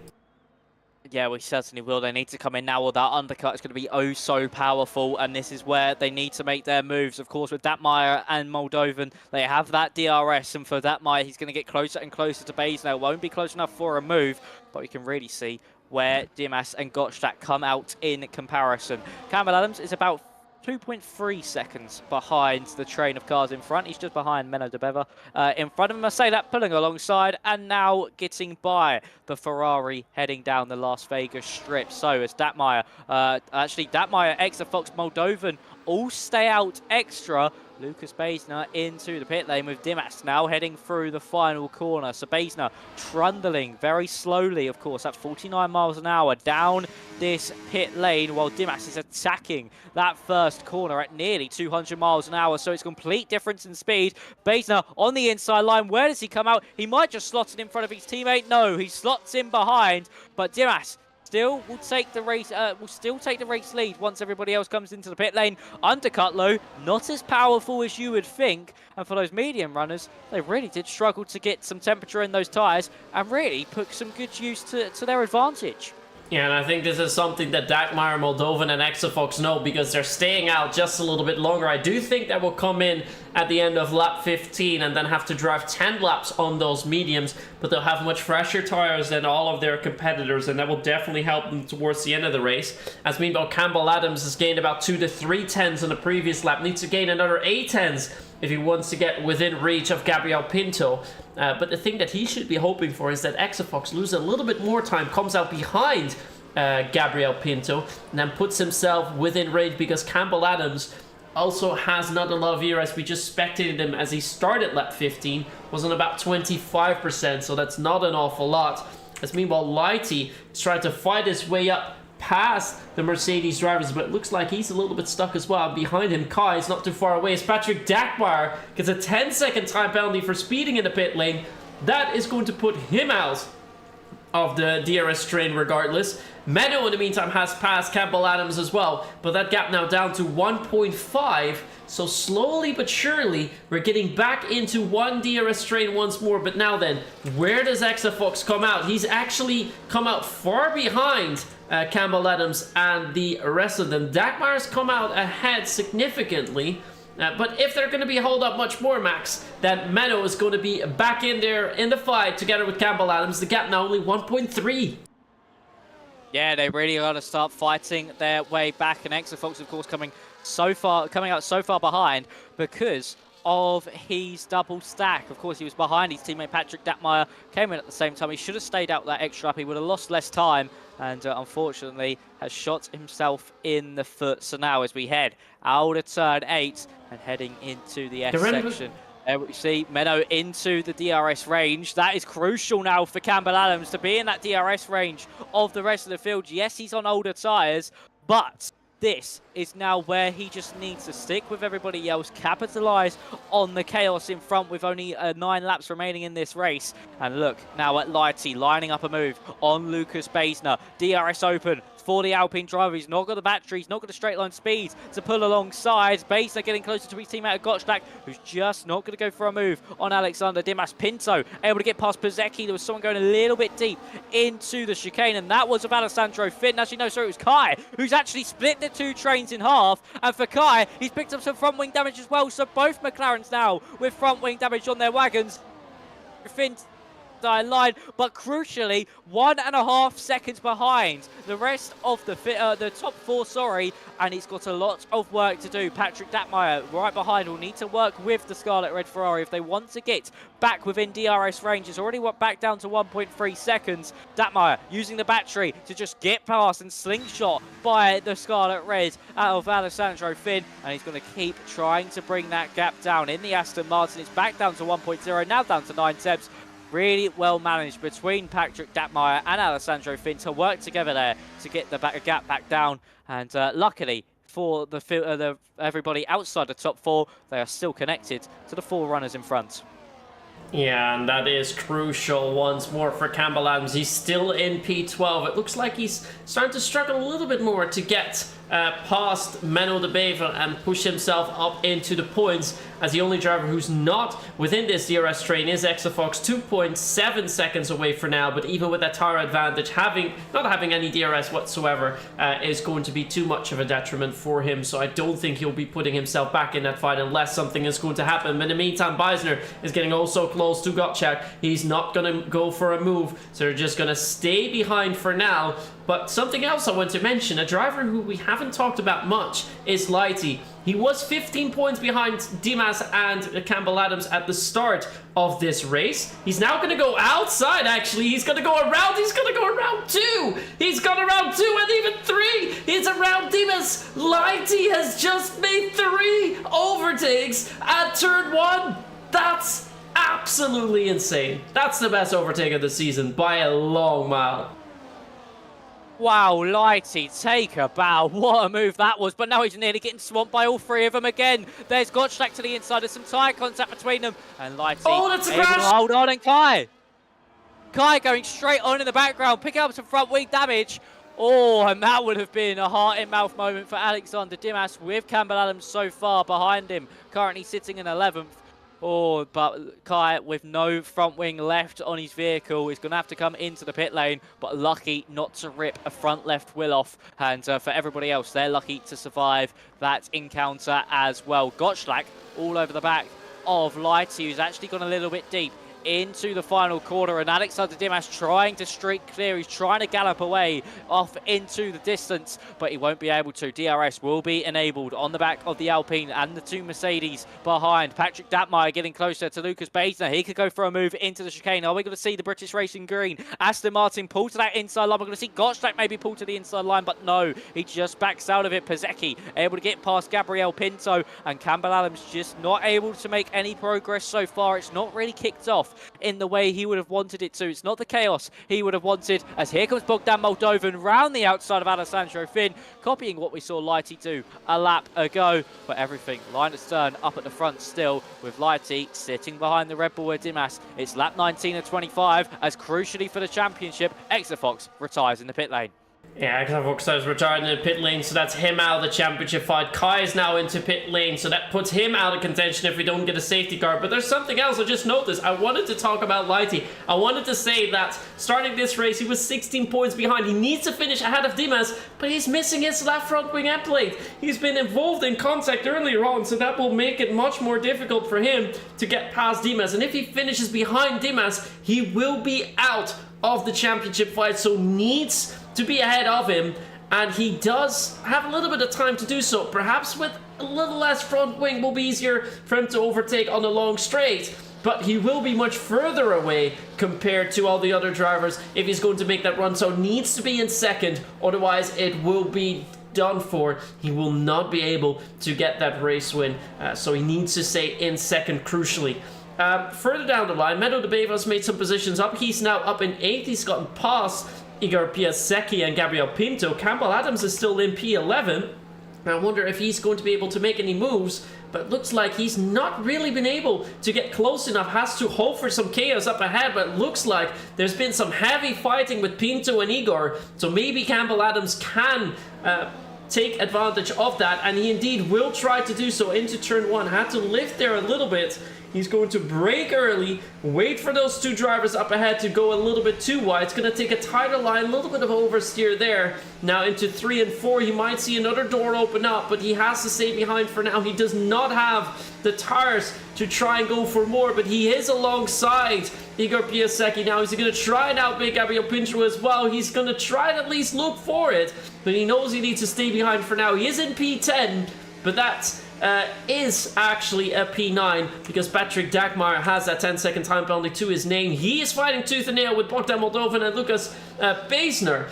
Yeah, we certainly will. They need to come in now, or that undercut is going to be oh so powerful, and this is where they need to make their moves. Of course, with Datmeier and Moldovan, they have that DRS, and for Datmeier, he's going to get closer and closer to Beisner. It won't be close enough for a move, but we can really see where Dimas and Gottschalk come out in comparison. Campbell Adams is about 2.3 seconds behind the train of cars in front. He's just behind Menno de Beva. In front of him, I say that, pulling alongside and now getting by the Ferrari heading down the Las Vegas strip. So as Datmeier, Datmeier, Exafox, Moldovan all stay out extra. Lucas Baesner into the pit lane with Dimas now heading through the final corner. So Baesner trundling very slowly, of course, at 49 miles an hour down this pit lane, while Dimas is attacking that first corner at nearly 200 miles an hour. So it's a complete difference in speed. Baesner on the inside line. Where does he come out? He might just slot it in front of his teammate. No, he slots in behind, but Dimas still will take the race. Will still take the race lead once everybody else comes into the pit lane. Undercut low, not as powerful as you would think. And for those medium runners, they really did struggle to get some temperature in those tyres and really put some good use to their advantage. Yeah, and I think this is something that Dagmar, Moldovan, and Exafox know because they're staying out just a little bit longer. I do think that will come in at the end of lap 15 and then have to drive 10 laps on those mediums, but they'll have much fresher tires than all of their competitors, and that will definitely help them towards the end of the race. As meanwhile, Campbell Adams has gained about 2 to 3 tenths on the previous lap, needs to gain another 8 tenths if he wants to get within reach of Gabriel Pinto. But the thing that he should be hoping for is that Exafox loses a little bit more time, comes out behind Gabriel Pinto, and then puts himself within range, because Campbell Adams also has not a lot of year, as we just spectated him as he started lap 15, was on about 25%, so that's not an awful lot. As meanwhile, Lighty is trying to fight his way up past the Mercedes drivers, but it looks like he's a little bit stuck as well. Behind him, Kai is not too far away as Patrick Dagmar gets a 10-second time penalty for speeding in the pit lane. That is going to put him out of the DRS train regardless. Menno, in the meantime, has passed Campbell Adams as well, but that gap now down to 1.5. So slowly but surely, we're getting back into one DRS train once more. But now then, where does Exafox come out? He's actually come out far behind Campbell Adams and the rest of them. Dagmar's come out ahead significantly. But if they're going to be hold up much more, Max, then Menno is going to be back in there in the fight together with Campbell Adams. The gap now only 1.3. Yeah, they really got to start fighting their way back, and Exafox, of course, coming out so far behind because of his double stack. Of course, he was behind his teammate Patrick Datmeier, came in at the same time. He should have stayed out that extra lap. He would have lost less time, and unfortunately has shot himself in the foot. So now as we head out of turn 8 and heading into the S section, we see Menno into the DRS range. That is crucial now for Campbell Adams to be in that DRS range of the rest of the field. Yes, he's on older tyres, but this is now where he just needs to stick with everybody else, capitalise on the chaos in front with only 9 laps remaining in this race. And look now at Lighty lining up a move on Lucas Baesner. DRS open for the Alpine driver. He's not got the battery, he's not got the straight line speed to pull alongside. Baesner getting closer to his teammate Gottschalk, who's just not going to go for a move on Alexander Dimas. Pinto able to get past Pazecki. There was someone going a little bit deep into the chicane, and that was of Alessandro Finn. Actually, no, sorry, it was Kai, who's actually split the 2 trains in half. And for Kai, he's picked up some front wing damage as well. So both McLarens now with front wing damage on their wagons. Finn line, but crucially 1.5 seconds behind the rest of the top 4, and he's got a lot of work to do. Patrick Datmeier right behind will need to work with the Scarlet Red Ferrari if they want to get back within DRS range. It's already back down to 1.3 seconds. Datmeier using the battery to just get past and slingshot by the Scarlet Red out of Alessandro Finn, and he's going to keep trying to bring that gap down in the Aston Martin. It's back down to 1.0, now down to 9 tenths. Really well managed between Patrick Datmeier and Alessandro Finn to work together there to get the gap back down. And luckily for everybody outside the top 4, they are still connected to the 4 runners in front. Yeah, and that is crucial once more for Campbell Adams. He's still in P12. It looks like he's starting to struggle a little bit more to get past Menno de Beva and push himself up into the points, as the only driver who's not within this DRS train is Exafox, 2.7 seconds away for now. But even with that tire advantage, not having any DRS whatsoever is going to be too much of a detriment for him. So I don't think he'll be putting himself back in that fight unless something is going to happen. But in the meantime, Baesner is getting also close to Gottschalk. He's not going to go for a move, so they're just going to stay behind for now But something else I want to mention, a driver who we haven't talked about much is Lighty. He was 15 points behind Dimas and Campbell Adams at the start of this race. He's now going to go outside, actually. He's going to go around. He's going to go around 2. He's gone around 2 and even 3. He's around Dimas. Lighty has just made 3 overtakes at turn 1. That's absolutely insane. That's the best overtake of the season by a long mile. Wow, Lighty, take a bow. What a move that was. But now he's nearly getting swamped by all 3 of them again. There's Gottschalk to the inside. There's some tyre contact between them. And Lighty that's a able to crash. hold on. And Kai going straight on in the background, picking up some front wing damage. Oh, and that would have been a heart-in-mouth moment for Alexander Dimas with Campbell Adams so far behind him, currently sitting in 11th. Oh, but Kai, with no front wing left on his vehicle, is going to have to come into the pit lane, but lucky not to rip a front left wheel off. And for everybody else, they're lucky to survive that encounter as well. Gottschalk all over the back of Lighty, who's actually gone a little bit deep into the final quarter, and Alexander Dimas trying to streak clear. He's trying to gallop away off into the distance, but he won't be able to. DRS will be enabled on the back of the Alpine and the 2 Mercedes behind. Patrick Datmeyer getting closer to Lucas Baisner. He could go for a move into the chicane. Are we going to see the British Racing Green? Aston Martin pull to that inside line. We're going to see Gottschalk maybe pull to the inside line, but no, he just backs out of it. Pezecki able to get past Gabriel Pinto, and Campbell Adams just not able to make any progress so far. It's not really kicked off in the way he would have wanted it to. It's not the chaos he would have wanted, as here comes Bogdan Moldovan round the outside of Alessandro Finn, copying what we saw Lighty do a lap ago. But everything line at stern, up at the front still, with Lighty sitting behind the Red Bull with Dimas. It's lap 19 of 25, as crucially for the championship, Exafox retires in the pit lane. Yeah, Xavox is retired in the pit lane, so that's him out of the championship fight. Kai is now into pit lane, so that puts him out of contention if we don't get a safety car. But there's something else I just noticed. I wanted to talk about Lighty. I wanted to say that starting this race, he was 16 points behind. He needs to finish ahead of Dimas, but he's missing his left front wing end plate. He's been involved in contact earlier on, so that will make it much more difficult for him to get past Dimas. And if he finishes behind Dimas, he will be out of the championship fight, so needs to be ahead of him, and he does have a little bit of time to do so. Perhaps with a little less front wing will be easier for him to overtake on a long straight, but he will be much further away compared to all the other drivers if he's going to make that run, so needs to be in second, otherwise it will be done for. He will not be able to get that race win, so he needs to stay in second crucially. Further down the line, Meadow de Bevas made some positions up. He's now up in 8th. He's gotten past Igor Piasecki and Gabriel Pinto. Campbell Adams is still in P11. I wonder if he's going to be able to make any moves, but it looks like he's not really been able to get close enough. Has to hope for some chaos up ahead, but it looks like there's been some heavy fighting with Pinto and Igor, so maybe Campbell Adams can take advantage of that, and he indeed will try to do so into turn 1. Had to lift there a little bit. He's going to brake early, wait for those 2 drivers up ahead to go a little bit too wide. It's going to take a tighter line, a little bit of oversteer there. Now into 3 and 4, he might see another door open up, but he has to stay behind for now. He does not have the tires to try and go for more, but he is alongside Igor Piasecki now. He's going to try and outbid Gabriel Pinto as well. He's going to try and at least look for it, but he knows he needs to stay behind for now. He is in P10, but that's is actually a P9 because Patrick Dagmar has that 10-second time penalty to his name. He is fighting tooth and nail with Bogdan Moldovan and Lucas Baisner,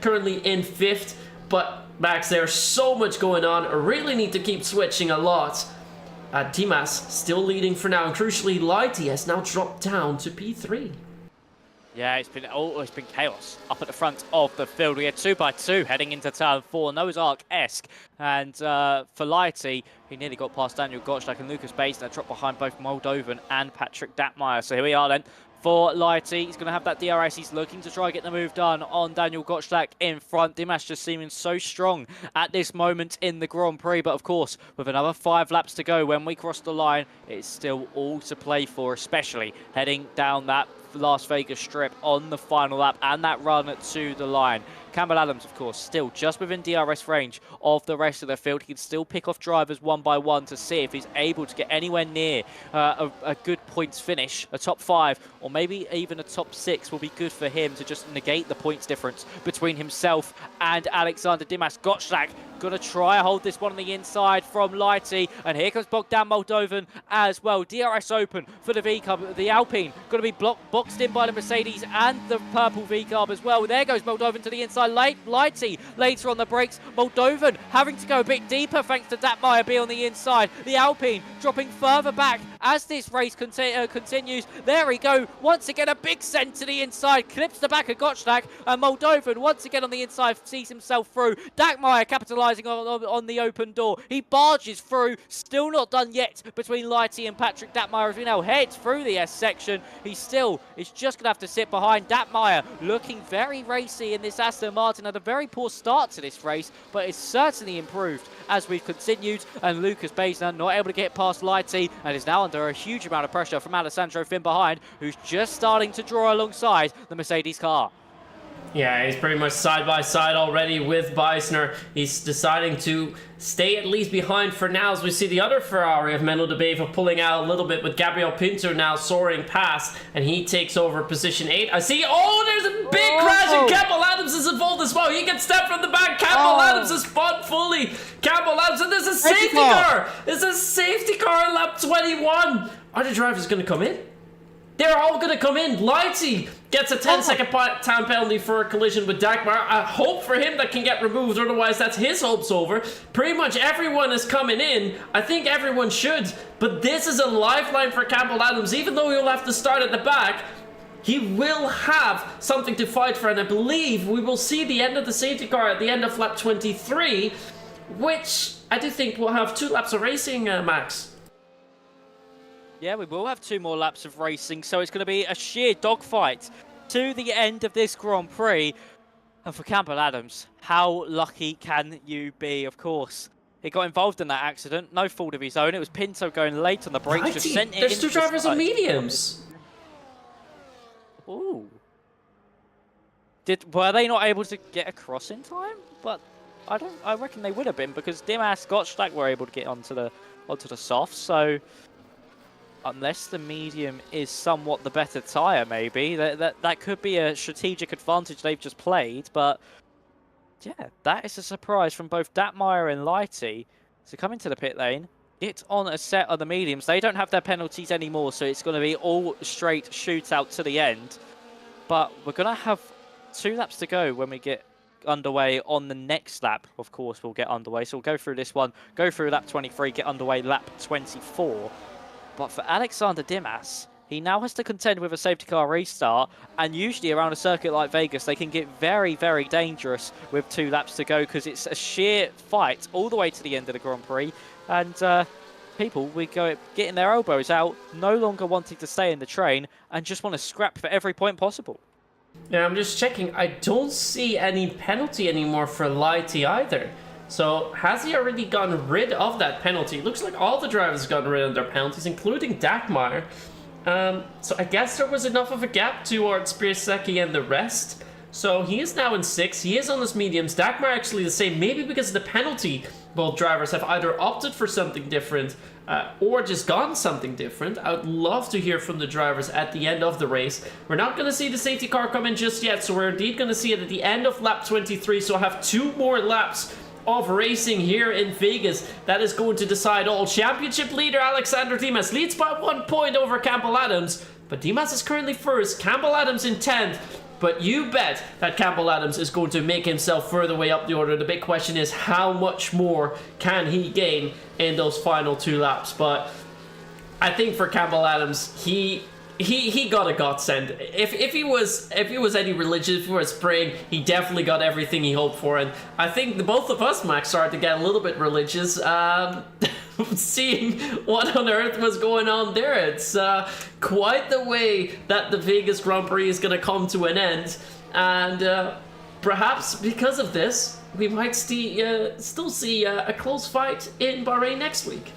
currently in 5th. But Max, there's so much going on. I really need to keep switching a lot. Dimas still leading for now, and crucially Lighty has now dropped down to P3. Yeah, it's been chaos up at the front of the field. We had 2x2 heading into turn 4, Noah's Ark-esque. And for Lighty, he nearly got past Daniel Gottschalk and Lucas Baisner, dropped behind both Moldovan and Patrick Datmeyer. So here we are then. For Lighty, he's going to have that DRS. He's looking to try and get the move done on Daniel Gottschalk in front. Dimas just seeming so strong at this moment in the Grand Prix. But of course, with another 5 laps to go when we cross the line, it's still all to play for, especially heading down that Las Vegas strip on the final lap and that run to the line. Campbell Adams, of course, still just within DRS range of the rest of the field. He can still pick off drivers one by one to see if he's able to get anywhere near a good points finish. A top 5 or maybe even a top 6 will be good for him to just negate the points difference between himself and Alexander Dimas. Gottschalk gonna try and hold this one on the inside from Lighty, and here comes Bogdan Moldovan as well. DRS open for the V-Carb. The Alpine gonna be boxed in by the Mercedes and the purple V-Carb as well. There goes Moldovan to the inside. Lighty later on the brakes. Moldovan having to go a bit deeper thanks to Datmeyer be on the inside. The Alpine dropping further back as this race continues. There we go. Once again, a big send to the inside. Clips the back of Gottschalk, and Moldovan once again on the inside sees himself through. Datmeyer capitalising on the open door. He barges through. Still not done yet between Lighty and Patrick Datmeyer as we now head through the S section. He still is just going to have to sit behind. Datmeyer looking very racy in this Aston Martin. Had a very poor start to this race, but it's certainly improved as we've continued. And Lucas Baesner not able to get past Lighty and is now under a huge amount of pressure from Alessandro Finn behind, who's just starting to draw alongside the Mercedes car. Yeah, he's pretty much side by side already with Beisner. He's deciding to stay at least behind for now as we see the other Ferrari of Menno de Beva pulling out a little bit with Gabriel Pinto now soaring past, and he takes over position 8. I see, oh, there's a big crash and Campbell Adams is involved as well. He gets stepped from the back. Campbell Adams is spun fully. Campbell Adams, and there's a safety car. There's a safety car in lap 21. Are the drivers going to come in? They're all going to come in. Lighty gets a 10-second time penalty for a collision with Dagmar. I hope for him that can get removed, otherwise that's his hopes over. Pretty much everyone is coming in. I think everyone should. But this is a lifeline for Campbell Adams. Even though he'll have to start at the back, he will have something to fight for. And I believe we will see the end of the safety car at the end of lap 23, which I do think will have 2 laps of racing, Max. Yeah, we will have 2 more laps of racing, so it's going to be a sheer dogfight to the end of this Grand Prix. And for Campbell Adams, how lucky can you be? Of course, he got involved in that accident, no fault of his own. It was Pinto going late on the brakes, just sent it. There's 2 drivers on mediums. Ooh. Were they not able to get across in time? But I reckon they would have been, because Dimas, Gottschalk were able to get onto the soft, so unless the medium is somewhat the better tyre, maybe. That could be a strategic advantage they've just played, but yeah, that is a surprise from both Datmeyer and Lighty to come into the pit lane, get on a set of the mediums. They don't have their penalties anymore, so it's going to be all straight shootout to the end. But we're going to have 2 laps to go when we get underway on the next lap. Of course, we'll get underway, so we'll go through this one, go through lap 23, get underway lap 24. But for Alexander Dimas, he now has to contend with a safety car restart, and usually around a circuit like Vegas, they can get very, very dangerous with 2 laps to go, because it's a sheer fight all the way to the end of the Grand Prix, and people getting their elbows out, no longer wanting to stay in the train, and just want to scrap for every point possible. Yeah, I'm just checking. I don't see any penalty anymore for Lighty either. So, has he already gotten rid of that penalty? Looks like all the drivers have gotten rid of their penalties, including Dagmar. So I guess there was enough of a gap towards Piasecki and the rest. So he is now in 6th. He is on his mediums. Dagmar actually the same. Maybe because of the penalty, both drivers have either opted for something different or just gone something different. I would love to hear from the drivers at the end of the race. We're not going to see the safety car come in just yet, so we're indeed going to see it at the end of lap 23. So I'll have 2 more laps of racing here in Vegas. That is going to decide all. Championship leader Alexander Dimas leads by 1 point over Campbell Adams, but Dimas is currently 1st, Campbell Adams in 10th, but you bet that Campbell Adams is going to make himself further way up the order. The big question is, how much more can he gain in those final 2 laps? But I think for Campbell Adams, he got a godsend. If he was any religious, if he was praying, he definitely got everything he hoped for. And I think the both of us, Max, started to get a little bit religious, seeing what on earth was going on there. It's quite the way that the Vegas Grand Prix is going to come to an end, and perhaps because of this, we might still see a close fight in Bahrain next week.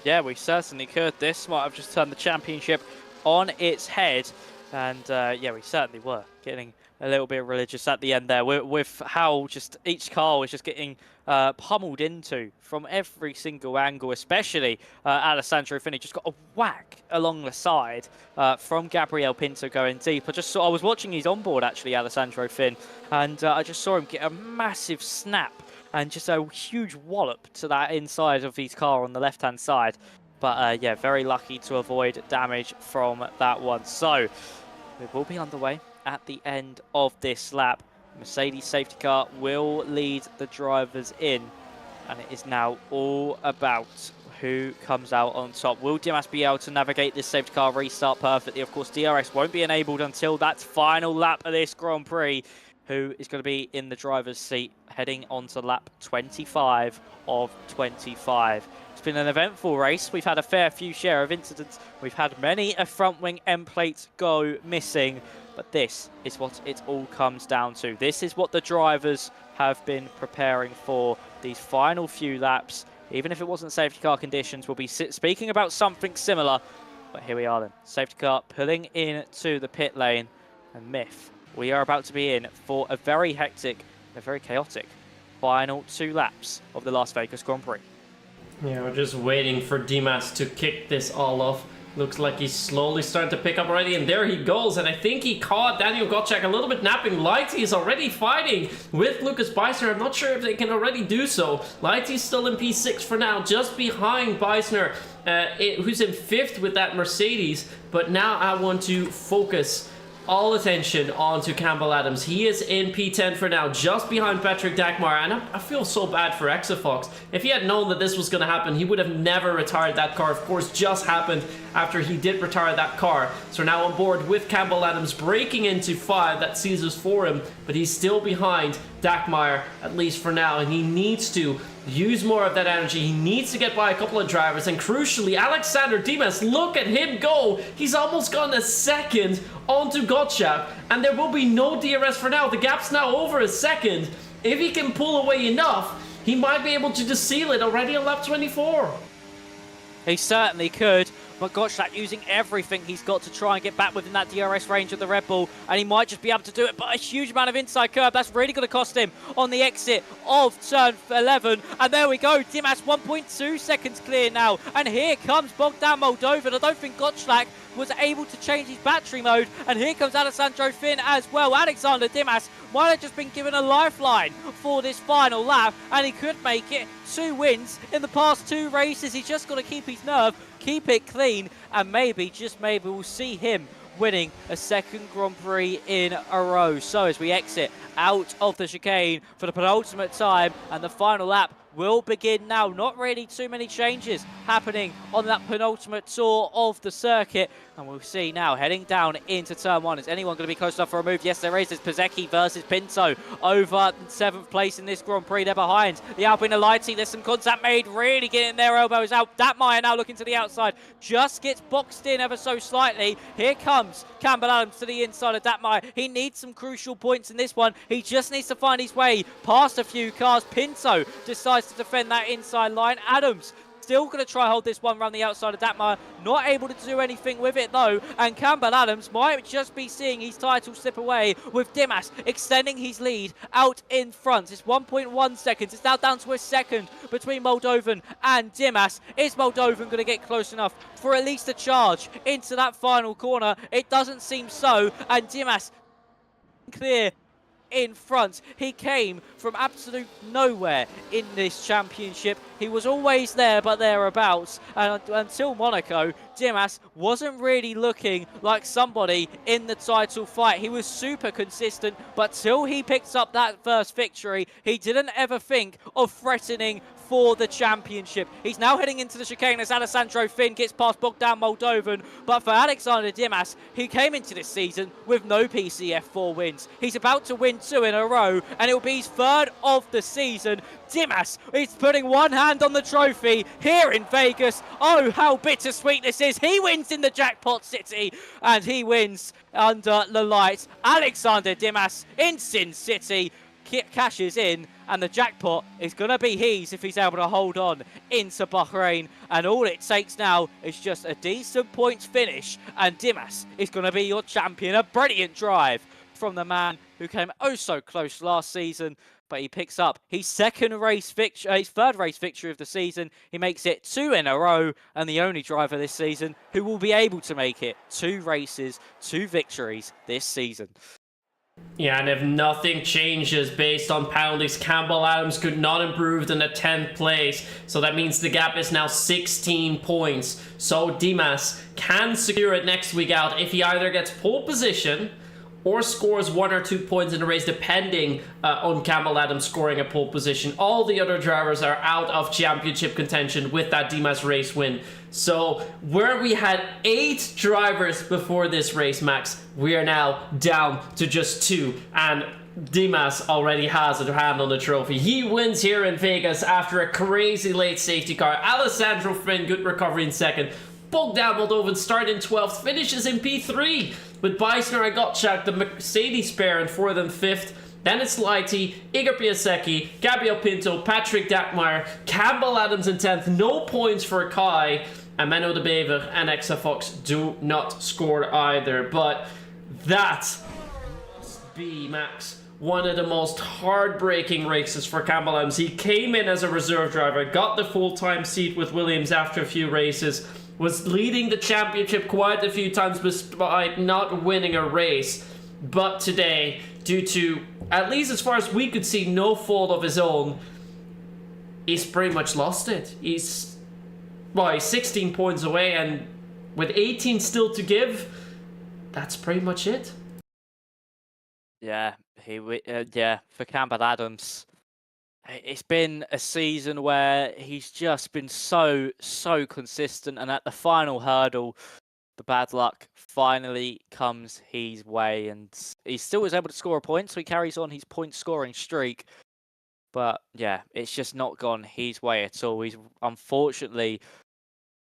Yeah, we certainly could. This might have just turned the championship on its head. And yeah, we certainly were getting a little bit religious at the end there with how just each car was just getting pummeled into from every single angle, especially Alessandro Fini just got a whack along the side from Gabriel Pinto going deep. I was watching his onboard actually, Alessandro Fin, and I just saw him get a massive snap and just a huge wallop to that inside of his car on the left-hand side. But yeah, very lucky to avoid damage from that one. So we will be underway at the end of this lap. Mercedes safety car will lead the drivers in, and it is now all about who comes out on top. Will Dimas be able to navigate this safety car restart perfectly? Of course, DRS won't be enabled until that final lap of this Grand Prix. Who is going to be in the driver's seat heading on to lap 25 of 25. It's been an eventful race. We've had a fair few share of incidents. We've had many a front wing end plate go missing. But this is what it all comes down to. This is what the drivers have been preparing for these final few laps. Even if it wasn't safety car conditions, we'll be speaking about something similar. But here we are then. Safety car pulling into the pit lane. And Myth, we are about to be in for a very hectic, a very chaotic final 2 laps of the Las Vegas Grand Prix. Yeah, we're just waiting for Dimas to kick this all off. Looks like he's slowly starting to pick up already, and there he goes. And I think he caught Daniel Gottschalk a little bit napping. Lighty is already fighting with Lucas Beisner. I'm not sure if they can already do so. Lighty's still in P6 for now, just behind Beisner, who's in 5th with that Mercedes. But now I want to focus all attention onto Campbell Adams. He is in P10 for now, just behind Patrick Dagmar, and I feel so bad for Exafox. If he had known that this was going to happen, he would have never retired that car. Of course, just happened after he did retire that car. So now on board with Campbell Adams, breaking into 5. That sees us for him, but he's still behind Dagmar, at least for now, and he needs to use more of that energy. He needs to get by a couple of drivers, and crucially, Alexander Dimas, look at him go. He's almost gone a second onto Gottschalk, and there will be no DRS for now. The gap's now over a second. If he can pull away enough, he might be able to just seal it already on lap 24. He certainly could, but Gottschalk using everything he's got to try and get back within that DRS range of the Red Bull, and he might just be able to do it, but a huge amount of inside curb. That's really going to cost him on the exit of turn 11, and there we go. Dimas 1.2 seconds clear now, and here comes Bogdan Moldovan. I don't think Gottschalk was able to change his battery mode, and here comes Alessandro Fin as well. Alexander Dimas might have just been given a lifeline for this final lap, and he could make it. 2 wins in the past 2 races. He's just got to keep his nerve, keep it clean, and maybe, just maybe, we'll see him winning a 2nd Grand Prix in a row. So as we exit out of the chicane for the penultimate time, and the final lap will begin now. Not really too many changes happening on that penultimate tour of the circuit. And we'll see now, heading down into turn 1. Is anyone going to be close enough for a move? Yes, there is. It's Piasecki versus Pinto over 7th place in this Grand Prix. They're behind the Alpine Lighty. There's some contact made, really getting their elbows out. Datmeyer now looking to the outside. Just gets boxed in ever so slightly. Here comes Campbell Adams to the inside of Datmeyer. He needs some crucial points in this one. He just needs to find his way past a few cars. Pinto decides to defend that inside line. Adams still going to try hold this one around the outside of Datmeyer. Not able to do anything with it though. And Campbell Adams might just be seeing his title slip away, with Dimas extending his lead out in front. It's 1.1 seconds. It's now down to a second between Moldovan and Dimas. Is Moldovan going to get close enough for at least a charge into that final corner? It doesn't seem so. And Dimas clear in front. He came from absolute nowhere in this championship. He was always there but thereabouts, and until Monaco, Dimas wasn't really looking like somebody in the title fight. He was super consistent, but till he picked up that first victory, he didn't ever think of threatening for the championship. He's now heading into the chicane as Alessandro Fin gets past Bogdan Moldovan, but for Alexander Dimas, he came into this season with no PCF4 wins. He's about to win 2 in a row, and it will be his 3rd of the season. Dimas is putting one hand on the trophy here in Vegas. Oh, how bittersweet this is. He wins in the jackpot city, and he wins under the lights. Alexander Dimas in Sin City cashes in, and the jackpot is going to be his if he's able to hold on into Bahrain. And all it takes now is just a decent points finish, and Dimas is going to be your champion. A brilliant drive from the man who came oh so close last season, but he picks up his third race victory of the season. He makes it 2 in a row, and the only driver this season who will be able to make it 2 races, 2 victories this season. Yeah, and if nothing changes based on poundings, Campbell Adams could not improve than the 10th place. So that means the gap is now 16 points. So Dimas can secure it next week out if he either gets pole position or scores 1 or 2 points in the race, depending on Campbell Adams scoring a pole position. All the other drivers are out of championship contention with that Dimas race win. So where we had 8 drivers before this race, Max, we are now down to just 2. And Dimas already has a hand on the trophy. He wins here in Vegas after a crazy late safety car. Alessandro Finn, good recovery in second. Bogdan Moldovan started in 12th, finishes in P3 with Beisner and Gottschalk, the Mercedes pair, in 4th and 5th. Then it's Lighty, Igor Piasecki, Gabriel Pinto, Patrick Dackmeyer, Campbell Adams in 10th. No points for Kai, and Menno de Bever and Exa Fox do not score either. But that must be, Max, one of the most heartbreaking races for Campbell Adams. He came in as a reserve driver, got the full-time seat with Williams after a few races, was leading the championship quite a few times despite not winning a race. But today, due to, at least as far as we could see, no fault of his own, he's pretty much lost it. He's 16 points away, and with 18 still to give, that's pretty much it. Yeah, for Campbell Adams, it's been a season where he's just been so consistent, and at the final hurdle, the bad luck finally comes his way, and he still is able to score a point, so he carries on his point scoring streak. But yeah, it's just not gone his way at all. He's unfortunately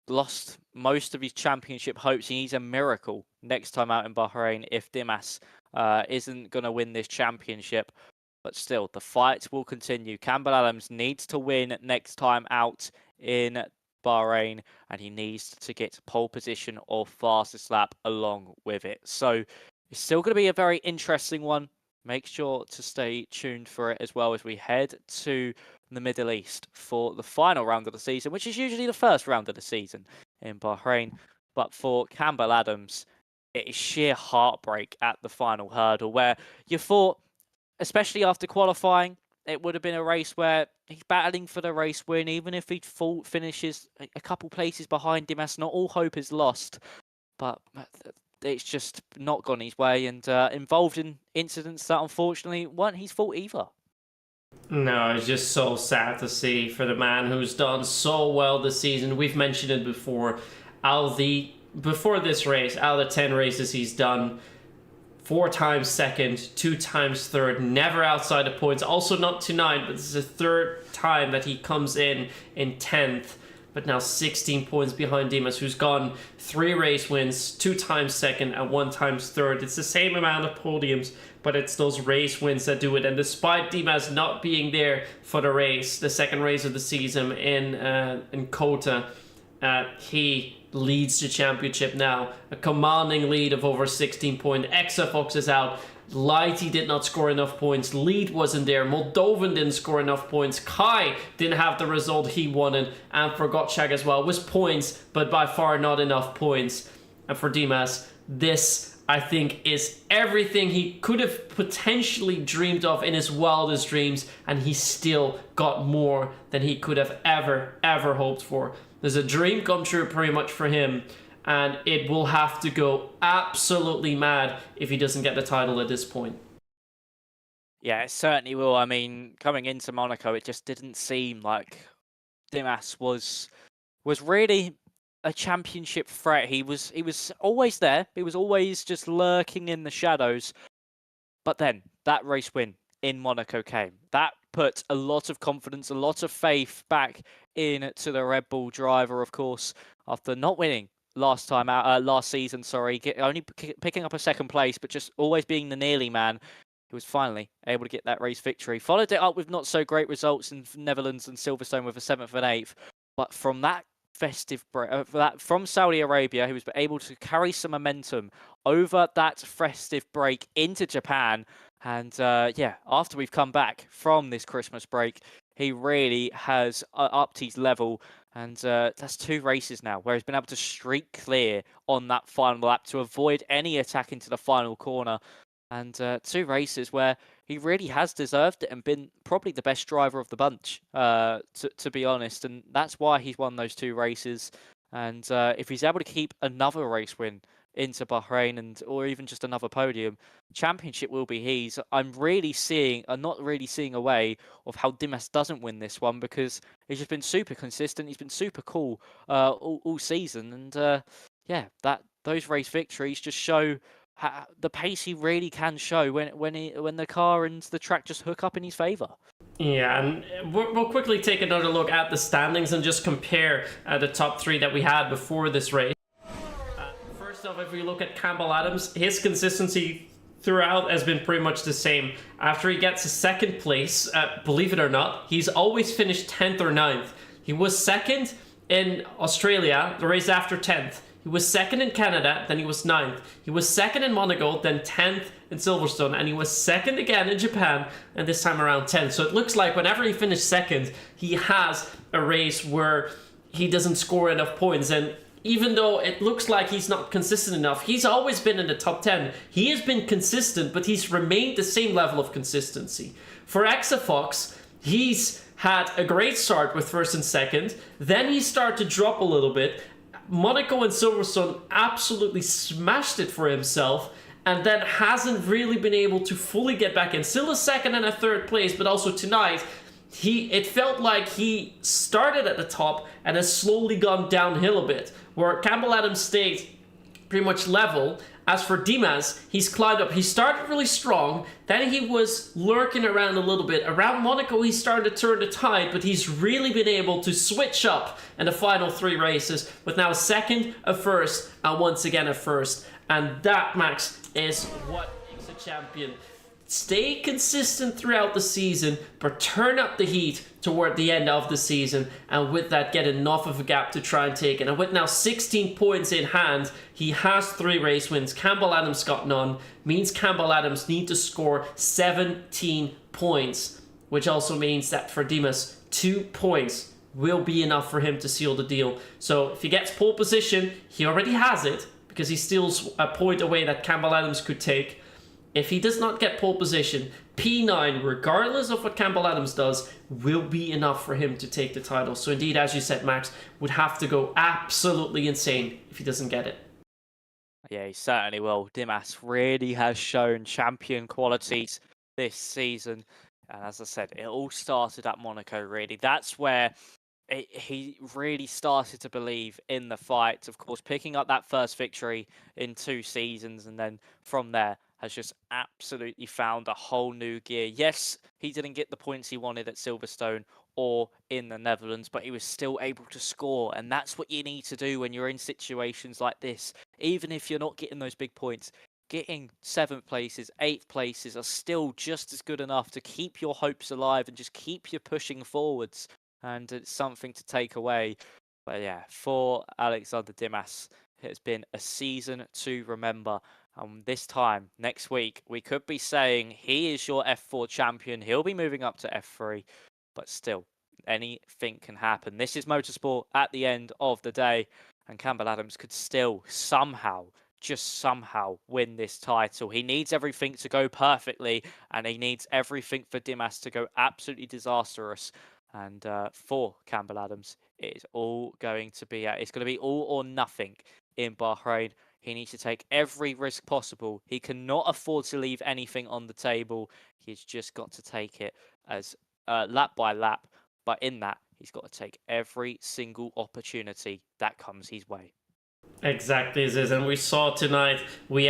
lost most of his championship hopes. He needs a miracle next time out in Bahrain if Dimas isn't going to win this championship. But still, the fight will continue. Campbell Adams needs to win next time out in Bahrain, and he needs to get pole position or fastest lap along with it. So it's still going to be a very interesting one. Make sure to stay tuned for it as well as we head to the Middle East for the final round of the season, which is usually the first round of the season in Bahrain. But for Campbell Adams, it is sheer heartbreak at the final hurdle, where you thought, especially after qualifying, it would have been a race where he's battling for the race win. Even if he finishes a couple places behind Dimas, not all hope is lost. But it's just not gone his way, and involved in incidents that unfortunately weren't his fault either. No, it's just so sad to see for the man who's done so well this season. We've mentioned it before. Before this race, out of the 10 races he's done, 4 times second, 2 times third, never outside the points. Also not tonight, but this is the 3rd time that he comes in 10th. But now 16 points behind Dimas, who's gone 3 race wins, 2 times second and 1 times third. It's the same amount of podiums, but it's those race wins that do it. And despite Dimas not being there for the race, the second race of the season in Kota, he leads the championship now. A commanding lead of over 16 points. Exa Fox is out. Lighty did not score enough points. Lead wasn't there. Moldovan didn't score enough points. Kai didn't have the result he wanted. And for Gottschalk as well. It was points, but by far not enough points. And for Dimas, this, I think, is everything he could have potentially dreamed of in his wildest dreams. And he still got more than he could have ever hoped for. There's a dream come true pretty much for him, and it will have to go absolutely mad if he doesn't get the title at this point. Yeah, it certainly will. I mean, coming into Monaco, it just didn't seem like Dimas was really a championship threat. He was always there. He was always just lurking in the shadows. But then that race win in Monaco came. That put a lot of confidence, a lot of faith back into the Red Bull driver, of course, after not winning last season, only picking up a 2nd place, but just always being the nearly man. He was finally able to get that race victory. Followed it up with not so great results in Netherlands and Silverstone with a 7th and 8th. But from that festive break, from Saudi Arabia, he was able to carry some momentum over that festive break into Japan, And yeah, after we've come back from this Christmas break, he really has upped his level. And that's 2 races now where he's been able to streak clear on that final lap to avoid any attack into the final corner. And 2 races where he really has deserved it and been probably the best driver of the bunch, to be honest. And that's why he's won those 2 races. And if he's able to keep another race win into Bahrain or even just another podium, championship will be his. I'm not really seeing a way of how Dimas doesn't win this one, because he's just been super consistent. He's been super cool all season, and yeah, those race victories just show the pace he really can show when the car and the track just hook up in his favor. Yeah, and we'll quickly take another look at the standings and just compare the top 3 that we had before this race. First off, if we look at Campbell Adams, his consistency throughout has been pretty much the same. After he gets a 2nd place, believe it or not, he's always finished 10th or 9th. He was 2nd in Australia, the race after 10th. He was 2nd in Canada, then he was 9th. He was 2nd in Monaco, then 10th in Silverstone, and he was 2nd again in Japan, and this time around 10th. So it looks like whenever he finished 2nd, he has a race where he doesn't score enough points. And even though it looks like he's not consistent enough, he's always been in the top 10. He has been consistent, but he's remained the same level of consistency. For Exafox, he's had a great start with 1st and 2nd. Then he started to drop a little bit. Monaco and Silverstone absolutely smashed it for himself, and then hasn't really been able to fully get back in. Still a 2nd and a 3rd place, but also tonight, it felt like he started at the top and has slowly gone downhill a bit, where Campbell Adams stayed pretty much level. As for Dimas, he's climbed up. He started really strong, then he was lurking around a little bit. Around Monaco, he started to turn the tide, but he's really been able to switch up in the final 3 races, with now a 2nd, a 1st, and once again a 1st. And that, Max, is what makes a champion. Stay consistent throughout the season, but turn up the heat toward the end of the season, and with that get enough of a gap to try and take it. And with now 16 points in hand, he has 3 race wins. Campbell Adams got none. Means Campbell Adams need to score 17 points, which also means that for Dimas, 2 points will be enough for him to seal the deal. So if he gets pole position, he already has it, because he steals a point away that Campbell Adams could take. If he does not get pole position, P9, regardless of what Campbell Adams does, will be enough for him to take the title. So indeed, as you said, Max, would have to go absolutely insane if he doesn't get it. Yeah, he certainly will. Dimas really has shown champion qualities this season. And as I said, it all started at Monaco, really. That's where he really started to believe in the fight. Of course, picking up that first victory in 2 seasons, and then from there has just absolutely found a whole new gear. Yes, he didn't get the points he wanted at Silverstone or in the Netherlands, but he was still able to score, and that's what you need to do when you're in situations like this. Even if you're not getting those big points, getting 7th places, 8th places are still just as good enough to keep your hopes alive and just keep you pushing forwards, and it's something to take away. But yeah, for Alexander Dimas, it's been a season to remember. This time, next week, we could be saying he is your F4 champion. He'll be moving up to F3, but still, anything can happen. This is motorsport at the end of the day, and Campbell Adams could still somehow, just somehow, win this title. He needs everything to go perfectly, and he needs everything for Dimas to go absolutely disastrous. And for Campbell Adams, it is all going to be it's going to be all or nothing in Bahrain. He needs to take every risk possible. He cannot afford to leave anything on the table. He's just got to take it as lap by lap. But in that, he's got to take every single opportunity that comes his way. Exactly as is, and we saw tonight, we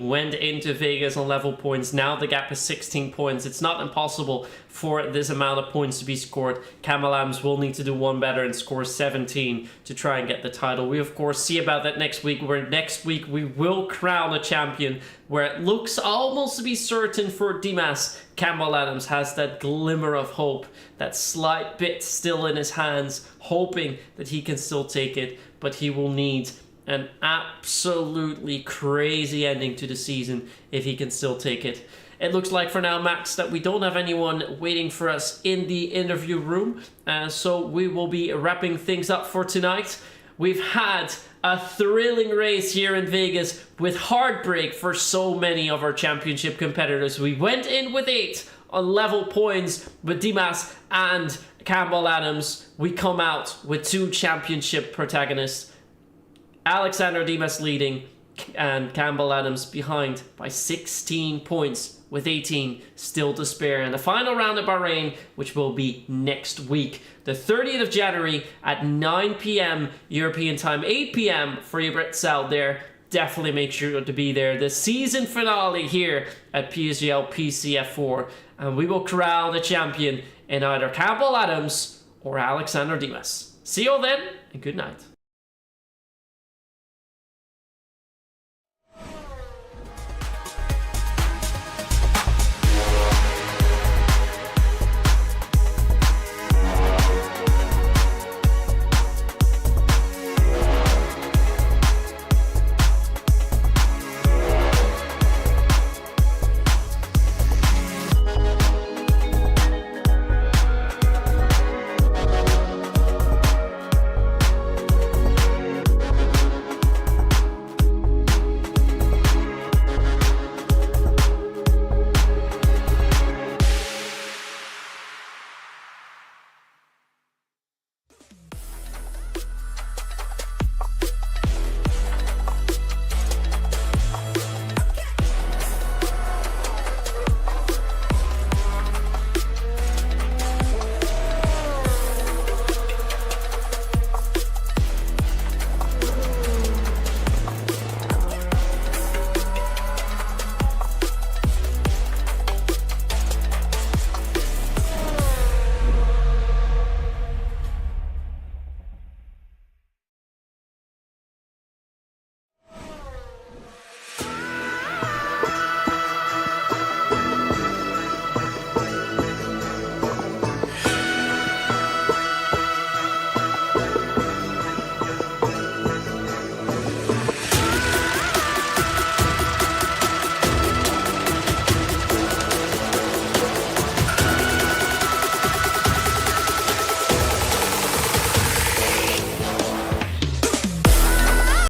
went into Vegas on level points. Now the gap is 16 points. It's not impossible for this amount of points to be scored. Campbell Adams will need to do one better and score 17 to try and get the title. We of course see about that next week, where next week we will crown a champion, where it looks almost to be certain for Dimas. Campbell Adams has that glimmer of hope, that slight bit still in his hands, hoping that he can still take it, but he will need an absolutely crazy ending to the season if he can still take it. It looks like for now, Max, that we don't have anyone waiting for us in the interview room, so we will be wrapping things up for tonight. We've had a thrilling race here in Vegas with heartbreak for so many of our championship competitors. We went in with 8 on level points with Dimas and Campbell Adams. We come out with 2 championship protagonists. Alexander Dimas leading and Campbell Adams behind by 16 points with 18 still to spare. And the final round of Bahrain, which will be next week, the 30th of January at 9 p.m. European time, 8 p.m. for you Brits out there. Definitely make sure to be there. The season finale here at PSGL PCF4. And we will crown the champion in either Campbell Adams or Alexander Dimas. See you all then, and good night.